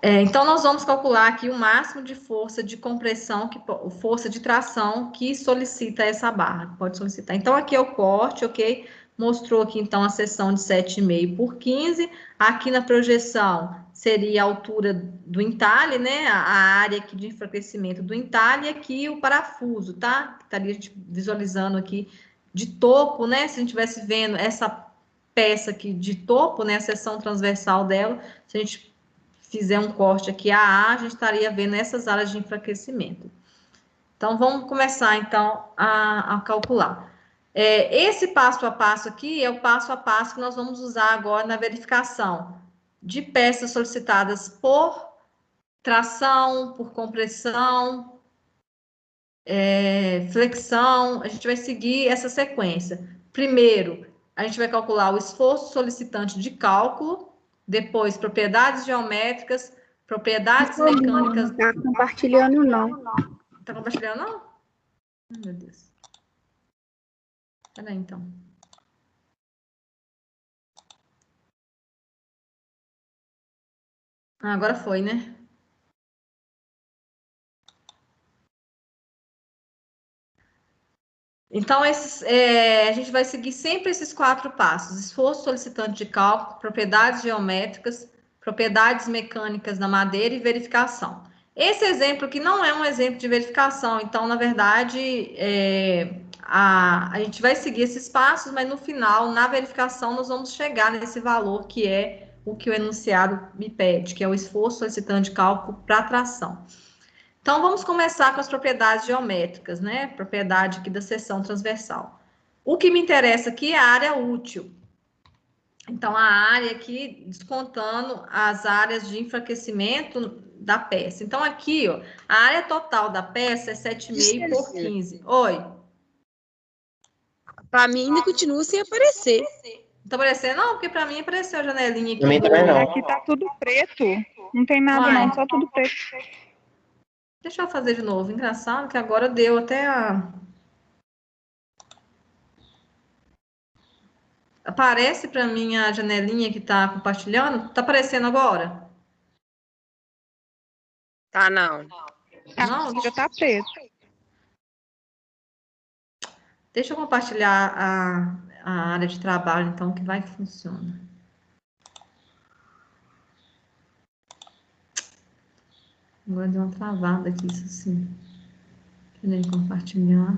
Speaker 1: Então, nós vamos calcular aqui o máximo de força de compressão, força de tração que solicita essa barra, pode solicitar. Então, aqui é o corte, ok? Mostrou aqui, então, a seção de 7,5 por 15. Aqui na projeção seria a altura do entalhe, né? A área aqui de enfraquecimento do entalhe, e aqui o parafuso, tá? Estaria a gente visualizando aqui de topo, né? Se a gente estivesse vendo essa peça aqui de topo, né? A seção transversal dela, se a gente fizer um corte aqui a gente estaria vendo essas áreas de enfraquecimento. Então, vamos começar, então, a calcular. Esse passo a passo aqui é o passo a passo que nós vamos usar agora na verificação de peças solicitadas por tração, por compressão, flexão. A gente vai seguir essa sequência. Primeiro, a gente vai calcular o esforço solicitante de cálculo, depois propriedades geométricas, propriedades mecânicas.
Speaker 7: Não tá compartilhando, não.
Speaker 1: Tá compartilhando, não? Meu Deus. Peraí, então. Agora foi, né? Então, a gente vai seguir sempre esses 4 passos: esforço solicitante de cálculo, propriedades geométricas, propriedades mecânicas da madeira e verificação. Esse exemplo aqui não é um exemplo de verificação, então, na verdade, a gente vai seguir esses passos, mas no final, na verificação, nós vamos chegar nesse valor que é o que o enunciado me pede, que é o esforço solicitante de cálculo para tração. Então, vamos começar com as propriedades geométricas, né? Propriedade aqui da seção transversal. O que me interessa aqui é a área útil. Então, a área aqui, descontando as áreas de enfraquecimento da peça. Então, aqui, ó, a área total da peça é 7,5 por 15. Oi?
Speaker 2: Para mim, ainda continua sem aparecer.
Speaker 1: Não tá aparecendo? Não, porque para mim apareceu a janelinha aqui.
Speaker 5: Pra mim também não.
Speaker 6: Aqui tá tudo preto. Não tem nada,
Speaker 1: Uai.
Speaker 6: não, só tudo preto.
Speaker 1: Deixa eu fazer de novo. Engraçado que agora deu até a... Aparece para mim a janelinha que está compartilhando? Tá aparecendo agora?
Speaker 2: Tá, não.
Speaker 1: Não,
Speaker 6: Já tá preto.
Speaker 1: deixa eu compartilhar a área de trabalho, então, que vai que funciona. Agora deu uma travada aqui, isso assim. Deixa eu compartilhar.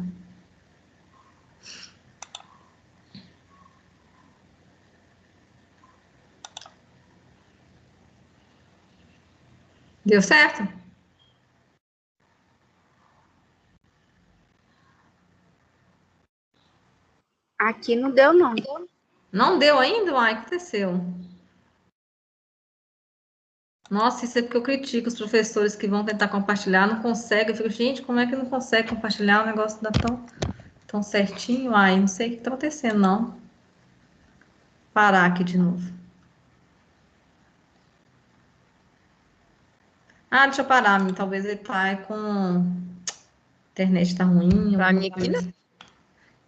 Speaker 1: Deu certo?
Speaker 7: Aqui não deu, não.
Speaker 1: Não deu ainda? Uai, o que aconteceu? Nossa, isso é porque eu critico os professores que vão tentar compartilhar, não conseguem. Eu fico, gente, como é que não consegue compartilhar? O negócio dá tão certinho? Ai, não sei o que está acontecendo, não. parar aqui de novo. Ah, deixa eu parar, talvez ele tá com... A internet tá ruim,
Speaker 2: Pra
Speaker 1: alguma
Speaker 2: mim aqui não.
Speaker 1: coisa.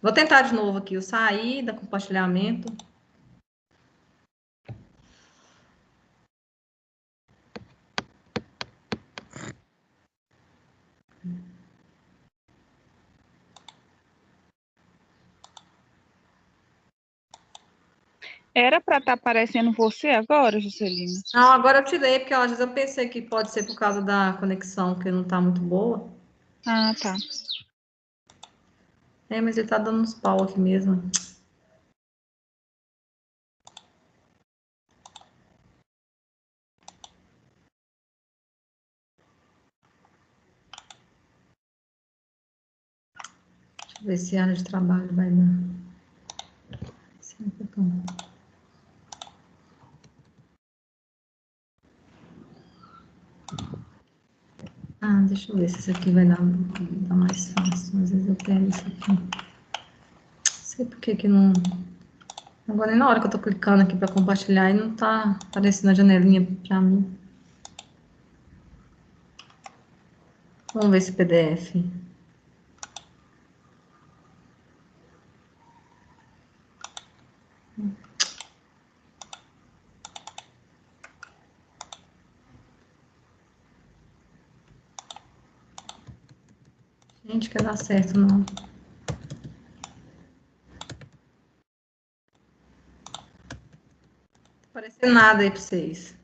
Speaker 1: Vou tentar de novo aqui, o sair da compartilhamento.
Speaker 6: Era para estar aparecendo você agora, Juscelina?
Speaker 1: Não, agora eu tirei, porque às vezes eu pensei que pode ser por causa da conexão, que não tá muito boa.
Speaker 6: Ah, tá.
Speaker 1: É, mas ele tá dando uns pau aqui mesmo. Deixa eu ver se a área de trabalho vai dar. Sempre bom. Ah, deixa eu ver se isso aqui vai dar mais fácil. Às vezes eu pego isso aqui. Não sei por que que não... Agora, nem na hora que eu tô clicando aqui para compartilhar, e não tá aparecendo a janelinha para mim. Vamos ver esse PDF. Gente, que dar certo, não. Não tá aparecendo nada aí para vocês.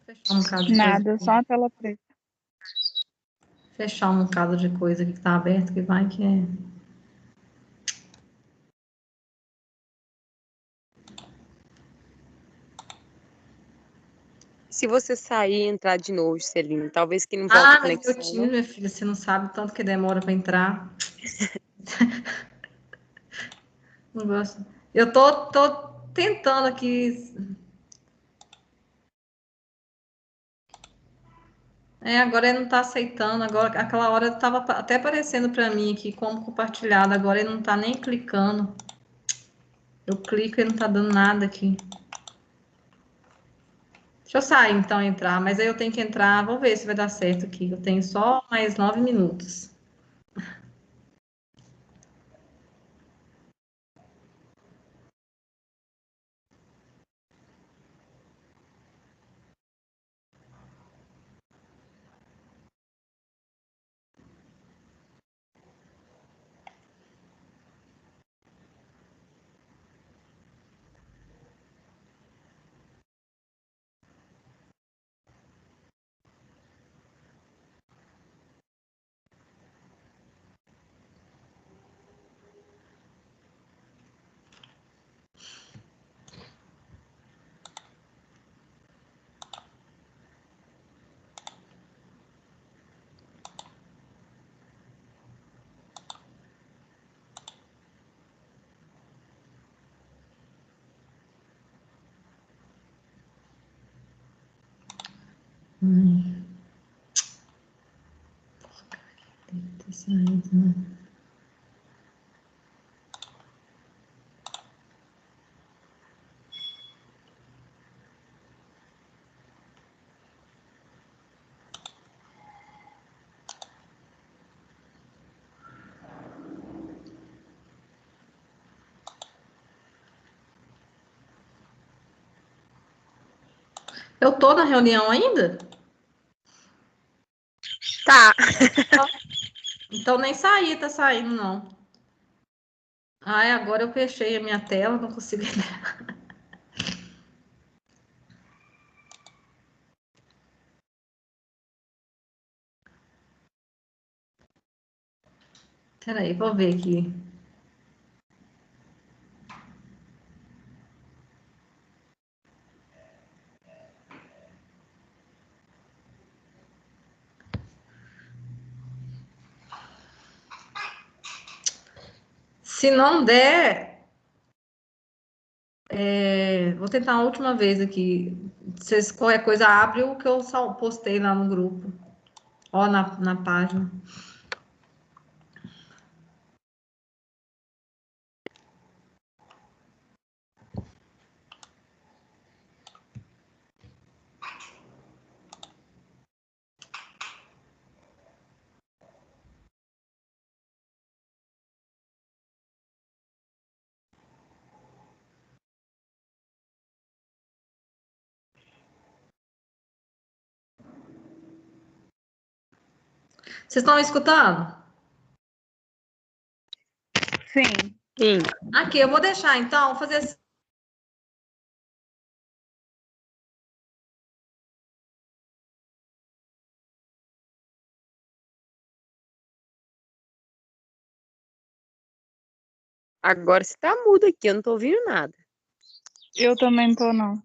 Speaker 1: Deixa eu fechar um bocado de coisa.
Speaker 6: Nada, só a tela preta.
Speaker 1: Fechar um bocado de coisa aqui que tá aberto, que vai que é...
Speaker 2: Se você sair e entrar de novo, Celina, talvez que não volte a
Speaker 1: Ah, mas meu
Speaker 2: conexão,
Speaker 1: time,
Speaker 2: não?
Speaker 1: minha filha, você não sabe o tanto que demora para entrar. Não gosto. Eu tô tentando aqui. É, agora ele não tá aceitando. Agora, aquela hora tava até aparecendo para mim aqui como compartilhado. Agora ele não tá nem clicando. Eu clico e não tá dando nada aqui. Deixa eu sair então entrar, mas aí eu tenho que entrar. Vou ver se vai dar certo aqui. Eu tenho só mais 9 minutos. Deve ter saído, né? Eu tô na reunião ainda?
Speaker 2: Tá.
Speaker 1: Então nem saí, tá saindo, não. Ai, agora eu fechei a minha tela, não consigo entrar. Peraí, vou ver aqui. Se não der, vou tentar uma última vez aqui. Vocês, qualquer coisa, abre o que eu postei lá no grupo. Ó, na página. Vocês estão escutando?
Speaker 6: Sim.
Speaker 2: Sim.
Speaker 1: Aqui, eu vou deixar, então, fazer assim.
Speaker 2: Agora você tá mudo aqui, eu não tô ouvindo nada.
Speaker 6: Eu também não tô, não.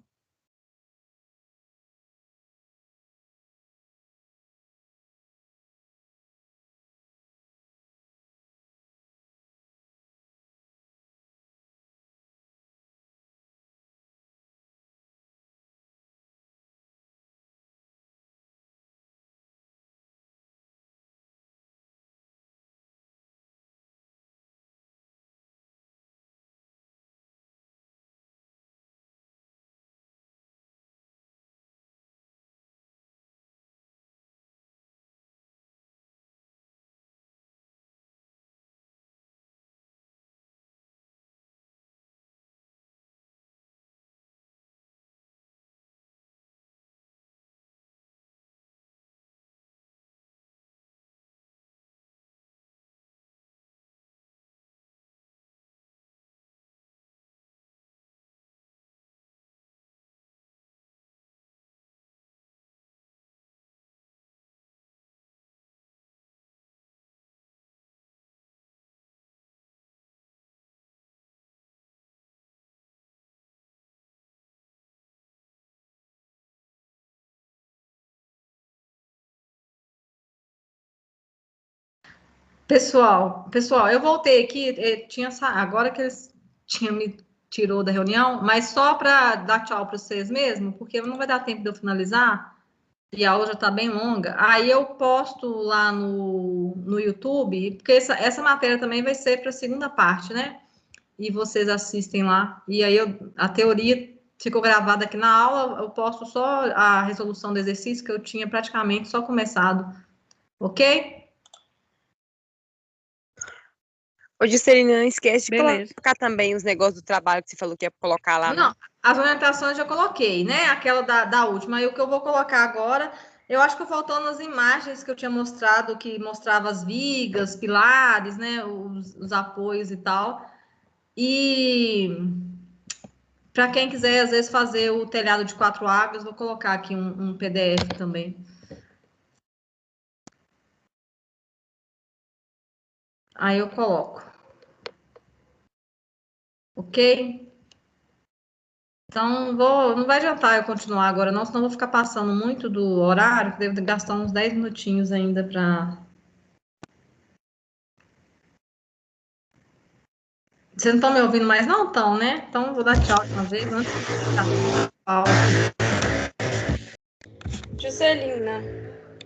Speaker 1: Pessoal, eu voltei aqui, agora que eles tinham me tirou da reunião, mas só para dar tchau para vocês mesmo, porque não vai dar tempo de eu finalizar, e a aula já está bem longa. Aí eu posto lá no YouTube, porque essa matéria também vai ser para a segunda parte, né? E vocês assistem lá. E aí a teoria ficou gravada aqui na aula, eu posto só a resolução do exercício, que eu tinha praticamente só começado, ok?
Speaker 2: Ô, Juscelina, não esquece de
Speaker 6: Beleza.
Speaker 2: colocar também os negócios do trabalho que você falou que ia colocar lá,
Speaker 1: Não, as orientações eu já coloquei, né? Aquela da última. E o que eu vou colocar agora, eu acho que faltou nas imagens que eu tinha mostrado, que mostrava as vigas, pilares, né? Os apoios e tal. E para quem quiser, às vezes, fazer o telhado de 4 águas, vou colocar aqui um PDF também. Aí eu coloco. Ok? Então, não vai adiantar eu continuar agora, não, senão eu vou ficar passando muito do horário, que devo gastar uns 10 minutinhos ainda para. Vocês não estão me ouvindo mais, não? Estão, né? Então, vou dar tchau de uma vez antes de ficar pau.
Speaker 8: Juscelina,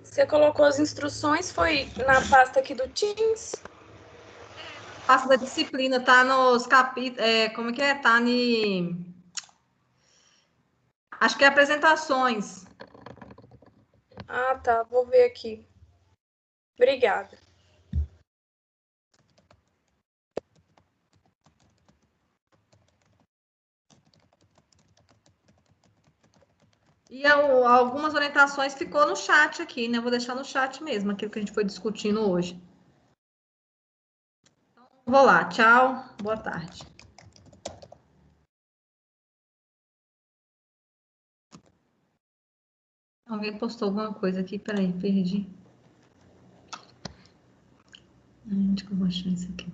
Speaker 8: você colocou as instruções, foi na pasta aqui do Teams?
Speaker 1: Passa da disciplina, tá nos capítulos. Como é que é? Tá ni. Acho que é apresentações.
Speaker 8: Ah, tá, vou ver aqui. Obrigada.
Speaker 1: E algumas orientações ficou no chat aqui, né? Eu vou deixar no chat mesmo, aquilo que a gente foi discutindo hoje. Então, vou lá, tchau, boa tarde. Alguém postou alguma coisa aqui? Peraí, perdi. Onde que eu vou achar isso aqui?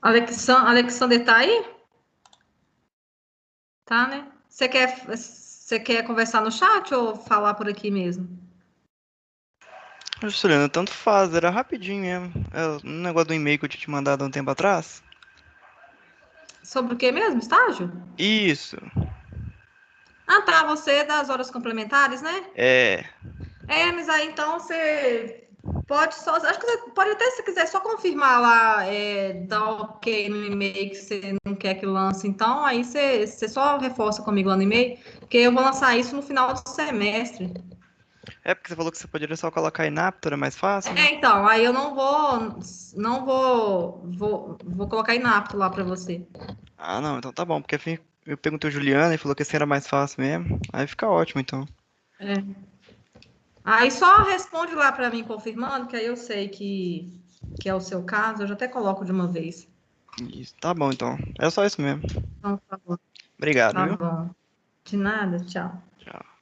Speaker 1: Alexander tá aí? Tá, né? Você quer conversar no chat ou falar por aqui mesmo?
Speaker 9: Juscelina, tanto faz, era rapidinho mesmo. É um negócio do e-mail que eu tinha te mandado há um tempo atrás.
Speaker 1: Sobre o que mesmo? Estágio?
Speaker 9: Isso,
Speaker 1: Ah, tá. Você é das horas complementares, né?
Speaker 9: é.
Speaker 1: Mas aí então você pode só. Acho que você pode até, se quiser, só confirmar lá, dar ok no e-mail que você não quer que lance. Então, aí você só reforça comigo lá no e-mail, porque eu vou lançar isso no final do semestre.
Speaker 9: É porque você falou que você poderia só colocar inapto, era mais fácil, né?
Speaker 1: Então, aí eu vou colocar inapto lá para você.
Speaker 9: Ah, não, então tá bom, porque assim, eu perguntei o Juliano e falou que assim era mais fácil mesmo. Aí fica ótimo, então.
Speaker 1: É. Aí só responde lá para mim confirmando, que aí eu sei que é o seu caso, eu já até coloco de uma vez.
Speaker 9: Isso, tá bom, então. É só isso mesmo.
Speaker 1: Então, tá bom.
Speaker 9: Obrigado,
Speaker 1: Tá
Speaker 9: viu?
Speaker 1: bom. De nada, tchau.
Speaker 9: Tchau.